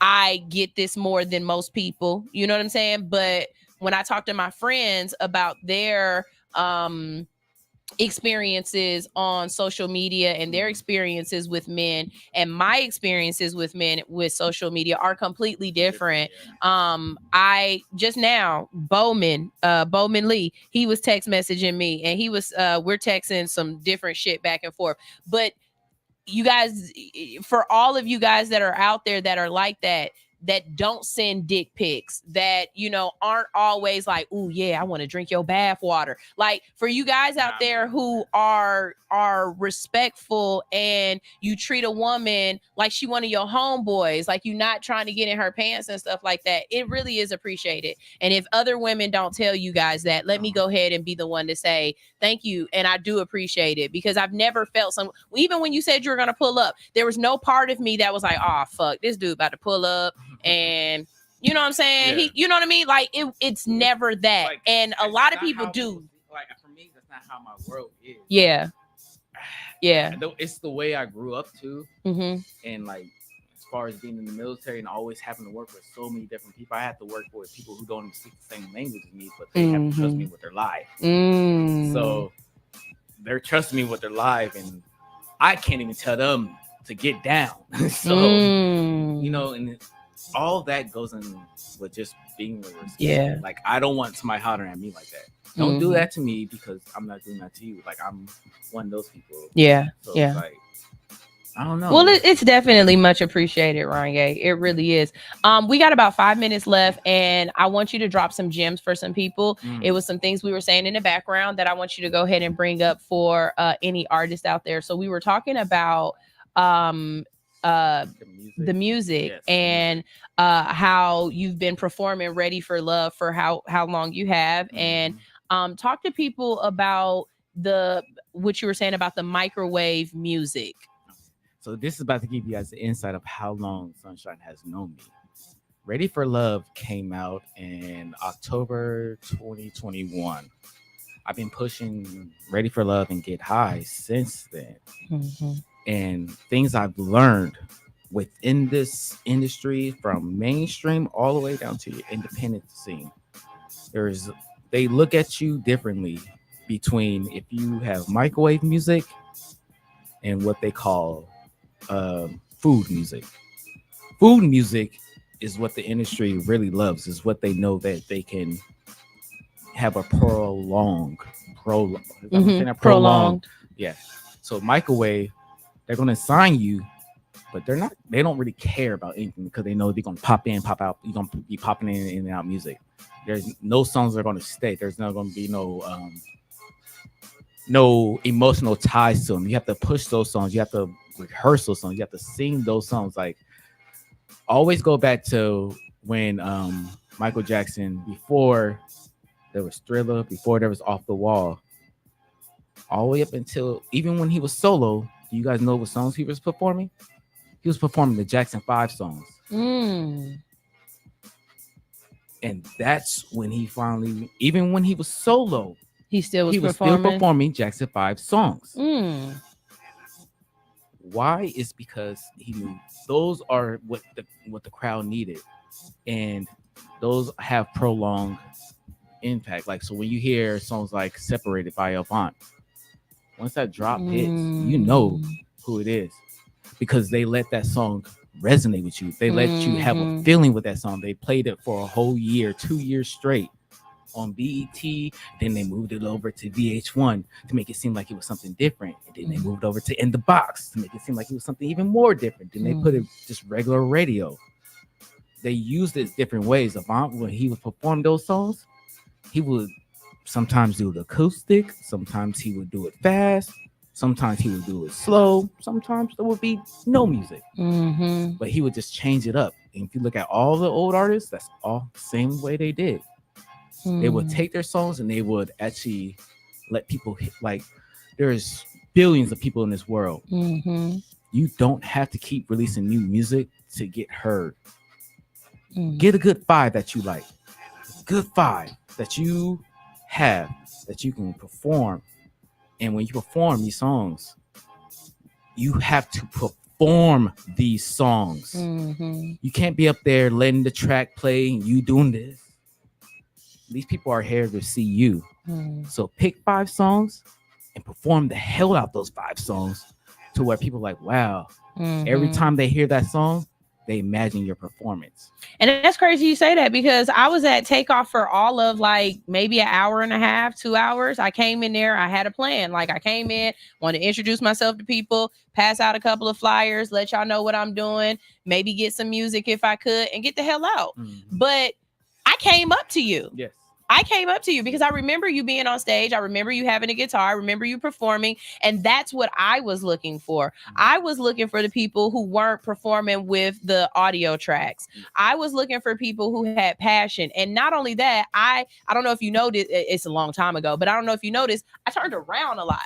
I get this more than most people. You know what I'm saying? But when I talk to my friends about their experiences on social media and their experiences with men and my experiences with men with social media are completely different. I just now Bowman Lee, he was text messaging me and he was we're texting some different shit back and forth. But you guys, for all of you guys that are out there that are like that don't send dick pics, that aren't always like, oh yeah, I want to drink your bath water. Like for you guys out there who are respectful and you treat a woman like she one of your homeboys, like you not trying to get in her pants and stuff like that, it really is appreciated. And if other women don't tell you guys that, let me go ahead and be the one to say thank you. And I do appreciate it because I've never felt even when you said you were going to pull up, there was no part of me that was like, oh fuck, this dude about to pull up. And you know what I'm saying? You know what I mean? Like it's never that. Like, and a lot of people do. Like for me, that's not how my world is. Yeah. It's the way I grew up too. And like as far as being in the military and always having to work with so many different people, I have to work with people who don't even speak the same language as me, but they have to trust me with their life. So they're trusting me with their life, and I can't even tell them to get down. So and all that goes in with just being with respect. Yeah. Like I don't want somebody hollering at me like that. Don't do that to me because I'm not doing that to you. Like I'm one of those people. Yeah. So yeah. It's like, I don't know. Well, it's definitely much appreciated, Ronyea. It really is. We got about 5 minutes left, and I want you to drop some gems for some people. It was some things we were saying in the background that I want you to go ahead and bring up for any artist out there. So we were talking about the music and how you've been performing Ready for Love for how long you have, and talk to people about what you were saying about the microwave music. So this is about to give you guys the insight of how long Sunshine has known me. Ready for Love came out in October 2021. I've been pushing Ready for Love and Get High since then. And things I've learned within this industry, from mainstream all the way down to your independent scene, they look at you differently between if you have microwave music and what they call food music. Food music is what the industry really loves, is what they know that they can have a prolonged. Yeah. So microwave, they're going to sign you, but they don't really care about anything because they know they're going to pop in, pop out. You're going to be popping in and out music. There's no songs that are going to stay. There's not going to be no no emotional ties to them. You have to push those songs. You have to rehearse those songs. You have to sing those songs. Like, always go back to when Michael Jackson, before there was Thriller, before there was Off the Wall, all the way up until even when he was solo. Do you guys know what songs he was performing? He was performing the Jackson 5 songs. And that's when he finally, even when he was solo, he was still performing Jackson 5 songs. Why? Is because he knew those are what the crowd needed, and those have prolonged impact. Like, so when you hear songs like Separated by Avant, once that drop hits, you know who it is, because they let that song resonate with you. They let you have a feeling with that song. They played it for a whole year, 2 years straight on BET. Then they moved it over to VH1 to make it seem like it was something different. And then they moved over to In the Box to make it seem like it was something even more different. Then they put it just regular radio. They used it different ways. Avant, when he would perform those songs, he would sometimes do it acoustic, sometimes he would do it fast, sometimes he would do it slow, sometimes there would be no music. But he would just change it up. And if you look at all the old artists, that's all the same way they did. They would take their songs and they would actually let people hit. Like, there's billions of people in this world. You don't have to keep releasing new music to get heard. Get a good 5 that you like, good 5 that you have, that you can perform. And when you perform these songs, you have to perform these songs. You can't be up there letting the track play and you doing this. These people are here to see you. So pick 5 songs and perform the hell out those 5 songs to where people are like, wow, every time they hear that song, they imagine your performance. And that's crazy you say that, because I was at Takeoff for all of like maybe an hour and a half, 2 hours. I came in there, I had a plan. Like, I came in, wanted to introduce myself to people, pass out a couple of flyers, let y'all know what I'm doing, maybe get some music if I could, and get the hell out. But I came up to you. Yes. I came up to you because I remember you being on stage. I remember you having a guitar. I remember you performing. And that's what I was looking for. I was looking for the people who weren't performing with the audio tracks. I was looking for people who had passion. And not only that, I don't know if you noticed, it's a long time ago, but I don't know if you noticed, I turned around a lot.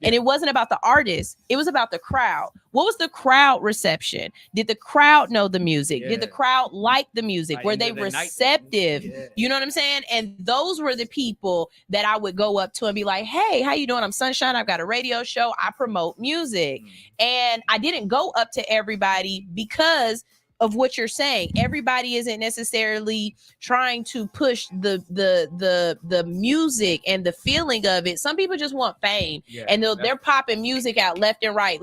And it wasn't about the artist. It was about the crowd. What was the crowd reception? Did the crowd know the music? Did the crowd like the music? Were they receptive? You know what I'm saying? And those were the people that I would go up to and be like, hey, how you doing? I'm Sunshine. I've got a radio show. I promote music. And I didn't go up to everybody because of what you're saying. Everybody isn't necessarily trying to push the music and the feeling of it. Some people just want fame, and they're popping music out left and right.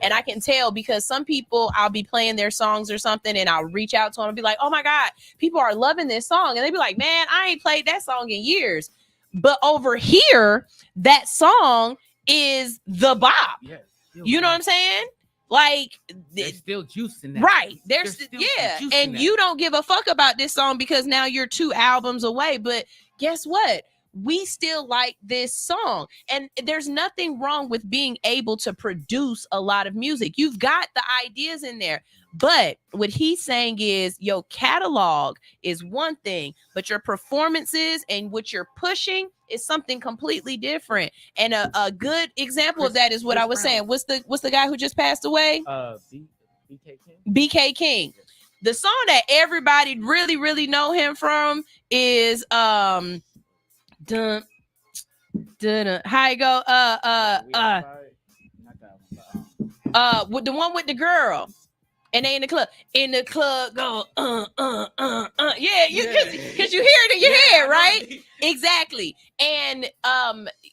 And I can tell, because some people, I'll be playing their songs or something, and I'll reach out to them and be like, oh my God, people are loving this song. And they be like, man, I ain't played that song in years. But over here, that song is the bop. You know what I'm saying? Like, there's still juice in that. Right. There's still and you don't give a fuck about this song because now you're 2 albums away. But guess what? We still like this song. And there's nothing wrong with being able to produce a lot of music. You've got the ideas in there. But what he's saying is your catalog is one thing, but your performances and what you're pushing is something completely different. And a good example of that is what I was saying. What's the guy who just passed away? BK King. BK King. The song that everybody really, really know him from is dun, dun, dun. How you go? With the one with the girl. And they in the club go, yeah, because you hear it in your head, right? Exactly. And,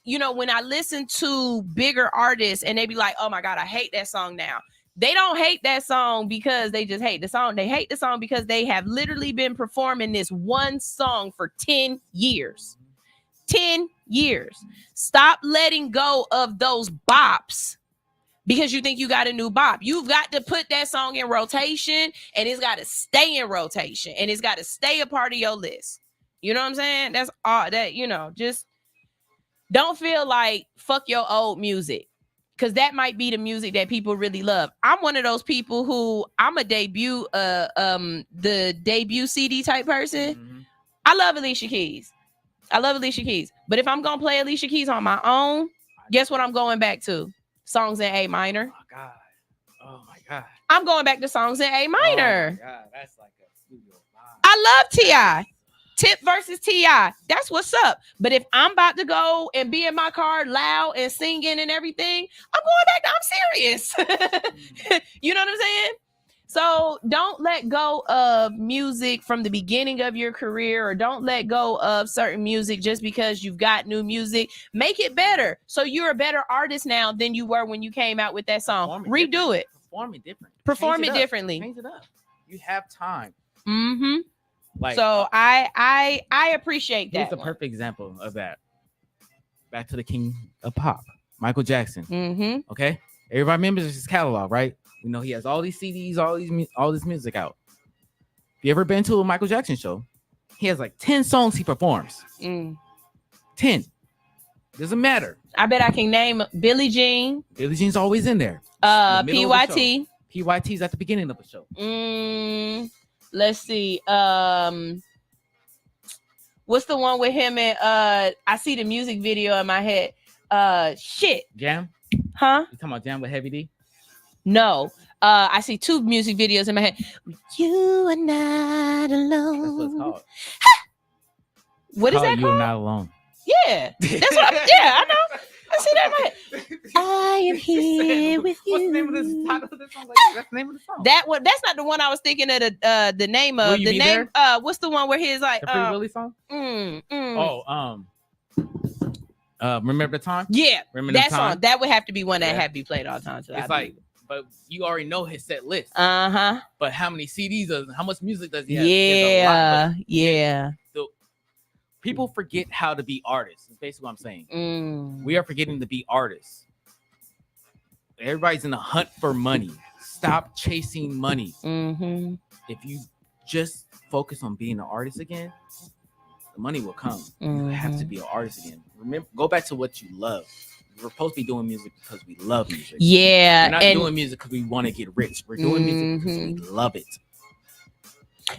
you know, when I listen to bigger artists and they be like, oh my God, I hate that song now. They don't hate that song because they just hate the song. They hate the song because they have literally been performing this one song for 10 years. 10 years. Stop letting go of those bops because you think you got a new bop. You've got to put that song in rotation, and it's got to stay in rotation, and it's got to stay a part of your list. You know what I'm saying? That's all that, you know, just don't feel like fuck your old music. Because that might be the music that people really love. I'm one of those people who I'm a debut, the debut CD type person. Mm-hmm. I love Alicia Keys. But if I'm gonna play Alicia Keys on my own, guess what I'm going back to? Songs in A minor. Oh my God. I'm going back to songs in A minor. Oh my God, that's like a studio vibe. I love T.I. Tip versus T.I. That's what's up. But if I'm about to go and be in my car loud and singing and everything, I'm going back. I'm serious. You know what I'm saying? So don't let go of music from the beginning of your career, or don't let go of certain music just because you've got new music. Make it better. So you're a better artist now than you were when you came out with that song. Redo it. Perform it different. Perform it differently. Change it up. You have time. Mm-hmm. Like, so I appreciate that. Here's the perfect example of that. Back to the king of pop, Michael Jackson. Mm-hmm. Okay, everybody remembers his catalog, right? You know, he has all these CDs, all this music out. If you ever been to a Michael Jackson show, he has like 10 songs he performs. 10. Doesn't matter. I bet I can name Billie Jean. Billie Jean's always in there. PYT. PYT's at the beginning of the show. Let's see. What's the one with him and I see the music video in my head. Shit. Jam? Huh? You talking about Jam with Heavy D? No. I see 2 music videos in my head. You are not alone. That's what it's called. What is that called? You are not alone. Yeah. That's what I know. I see that in my head. I am here with you. What's the name of this title of this song? Like, that's the name of the song. That one, that's not the one I was thinking of the name of. The name what's the one where he's like the Free Willy song? Remember the Time? Yeah. Remember that the Time? song. That would have to be one that had to be played all the time. So it's like, but you already know his set list. Uh-huh. But how many CDs how much music does he have? Yeah. Yeah. So people forget how to be artists. That's basically what I'm saying. We are forgetting to be artists. Everybody's in a hunt for money. Stop chasing money. If you just focus on being an artist again, the money will come. You have to be an artist again. Remember, go back to what you love. We're supposed to be doing music because we love music. Yeah. We're not doing music because we want to get rich. We're doing music because we love it.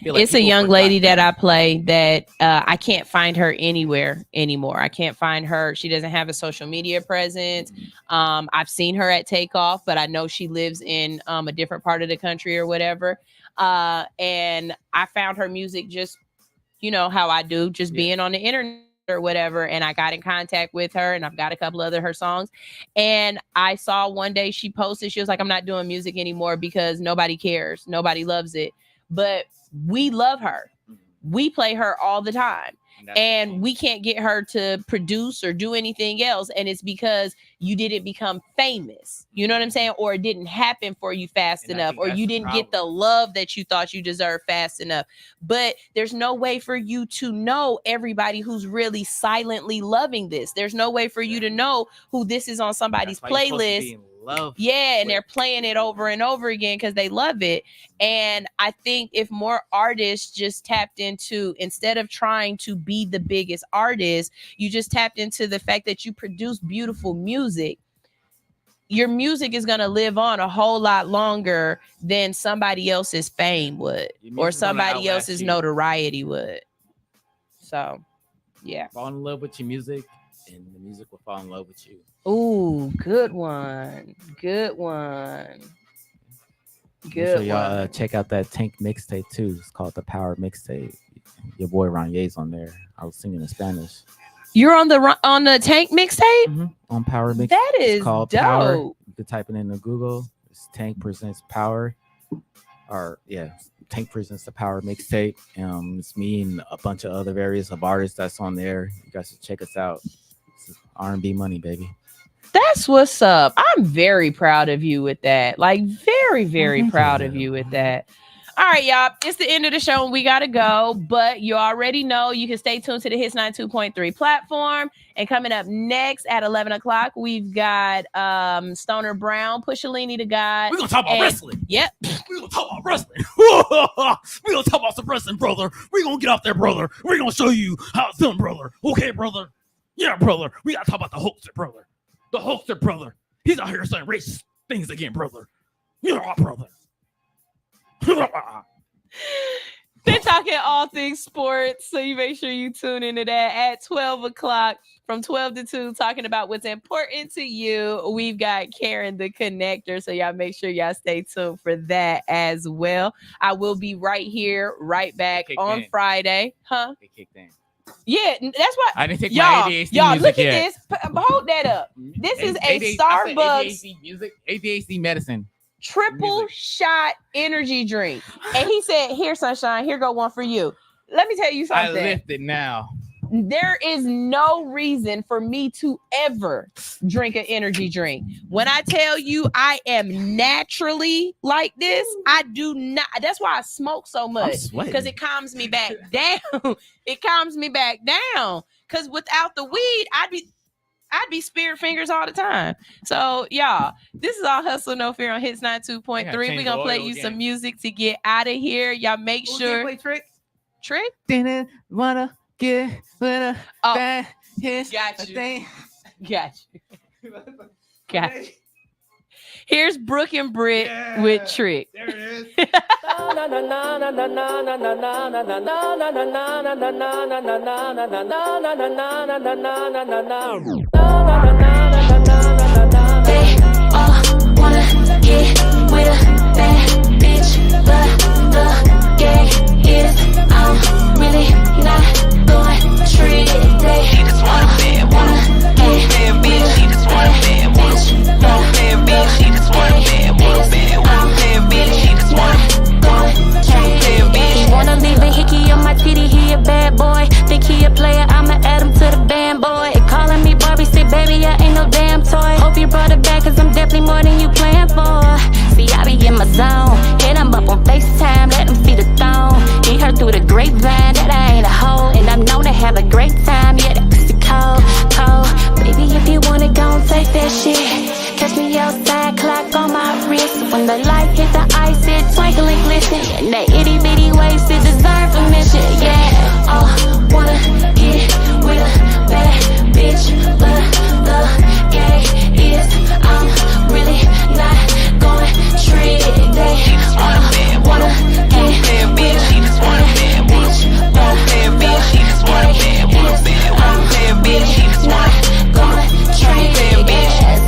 Like it's a young lady that I play that I can't find her anywhere anymore. I can't find her. She doesn't have a social media presence. I've seen her at Takeoff, but I know she lives in a different part of the country or whatever. And I found her music just, you know, how I do, just being on the internet or whatever. And I got in contact with her, and I've got a couple other her songs. And I saw one day she posted, she was like, I'm not doing music anymore because nobody cares. Nobody loves it. But we love her. We play her all the time. And we can't get her to produce or do anything else. And it's because you didn't become famous. You know what I'm saying? Or it didn't happen for you fast enough. Or you didn't get the love that you thought you deserved fast enough. But there's no way for you to know everybody who's really silently loving this. There's no way for you to know who this is on somebody's playlist. And they're playing it over and over again because they love it. And I think if more artists just tapped into, instead of trying to be the biggest artist, you just tapped into the fact that you produce beautiful music. Your music is going to live on a whole lot longer than somebody else's fame would, or somebody else's notoriety would. So, yeah. Fall in love with your music, and the music will fall in love with you. Ooh, good one. Good one. Good one. Y'all check out that Tank mixtape too. It's called The Power Mixtape. Your boy Ronyea's on there. I was singing in Spanish. You're on the Tank mixtape? On Power Mixtape. That is it's called dope. Power. You can type it into Google. It's Tank Presents Power. Tank Presents the Power Mixtape. It's me and a bunch of other various artists that's on there. You guys should check us out. It's R&B money, baby. That's what's up. I'm very proud of you with that. Like, very, very proud of you with that. All right, y'all. It's the end of the show and we got to go. But you already know you can stay tuned to the Hits 92.3 platform. And coming up next at 11 o'clock, we've got Stoner Brown, Pushalini the God. We're going to talk about wrestling. Yep. We're going to talk about wrestling. We're going to talk about some wrestling, brother. We're going to get out there, brother. We're going to show you how it's done, brother. Okay, brother. Yeah, brother. We gotta talk about the Hulkster, brother. The Hulkster, brother. He's out here saying racist things again, brother. Yeah, brother. They're talking all things sports, so you make sure you tune into that at 12 o'clock from 12 to 2, talking about what's important to you. We've got Karen the Connector, so y'all make sure y'all stay tuned for that as well. I will be right here, right back on Friday. Huh? They kicked in. Yeah, that's what I didn't take y'all, my ADHD y'all music look at yet. this. Hold that up. This is a Starbucks ADHD music, ADHD medicine. Triple shot energy drink. And he said, here, sunshine, here go one for you. Let me tell you something. I lift it now. There is no reason for me to ever drink an energy drink. When I tell you I am naturally like this, I do not. That's why I smoke so much, because it calms me back down. It calms me back down. Because without the weed, I'd be spirit fingers all the time. So, y'all, this is all Hustle No Fear on Hits 92.3. We're going to play you some music to get out of here. Y'all make sure. Play Trick? Trick? Didn't wanna get with a bad hit. Got you. Got you. Got you. Here's Brooke and Britt with Trick. There it is. They all wanna get with a bad bitch, but the gag is I'm really not going to treat it. They wanna get bitch. She just wanna bad bitch. She just wanna bad bitch. She just wanna leave a hickey on my titty. He a bad boy. Think he a player. I'ma add him to the band, boy. Calling me Barbie, say baby, I ain't no damn toy. Hope you brought it back, cause I'm definitely more than you planned for. See, I be in my zone. Hit him up on FaceTime, let him feed a thong. He heard through the grapevine that I ain't a hoe, and I'm known to have a great time. Yeah, that pussy cold, cold. Baby, if you want it, gon' take that shit. Catch me outside, clock on my wrist. When the light hit the ice, it twinkle and glisten. And that itty bitty waist, it deserve permission. Yeah, wanna get with a bad bitch, but the gag is I'm really not going to treat it. They wanna get bitch. She just wanna bad bitch. She just wanna bad bitch. She just wanna gonna treat it.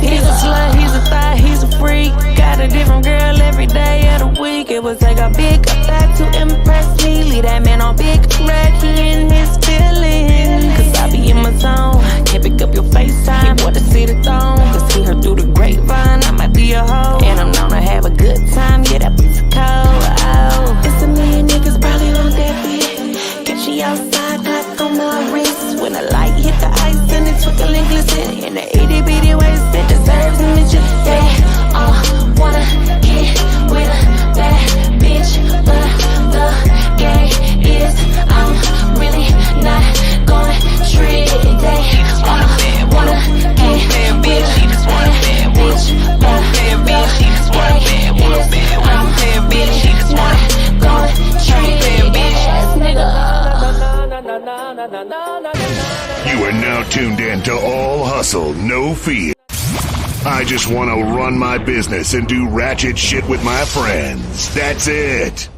He's a slut, he's a thot, he's a freak. Got a different girl every day of the week. It would take a big effect to impress me. Leave that man on big red, he in his feelings. Cause I be in my zone, can't pick up your FaceTime. Want to see the thong, cause see her through the grapevine. I might be a hoe, and I'm known to have a good time. Yeah, that pussy cold, oh. It's a million niggas probably on that bitch. Get you outside, clock on my wrist. When the light hit the ice and it twinkle and glisten. In the itty bitty waist, it deserves a mention. They wanna get with a bad bitch, but the gag is I'm really not going to treat it. They wanna get bitch. She just wanna bad bitch, but she just wanna bad bitch. She just wanna go treat it, bitch ass nigga. You are now tuned in to All Hustle, No Fear. I just want to run my business and do ratchet shit with my friends. That's it.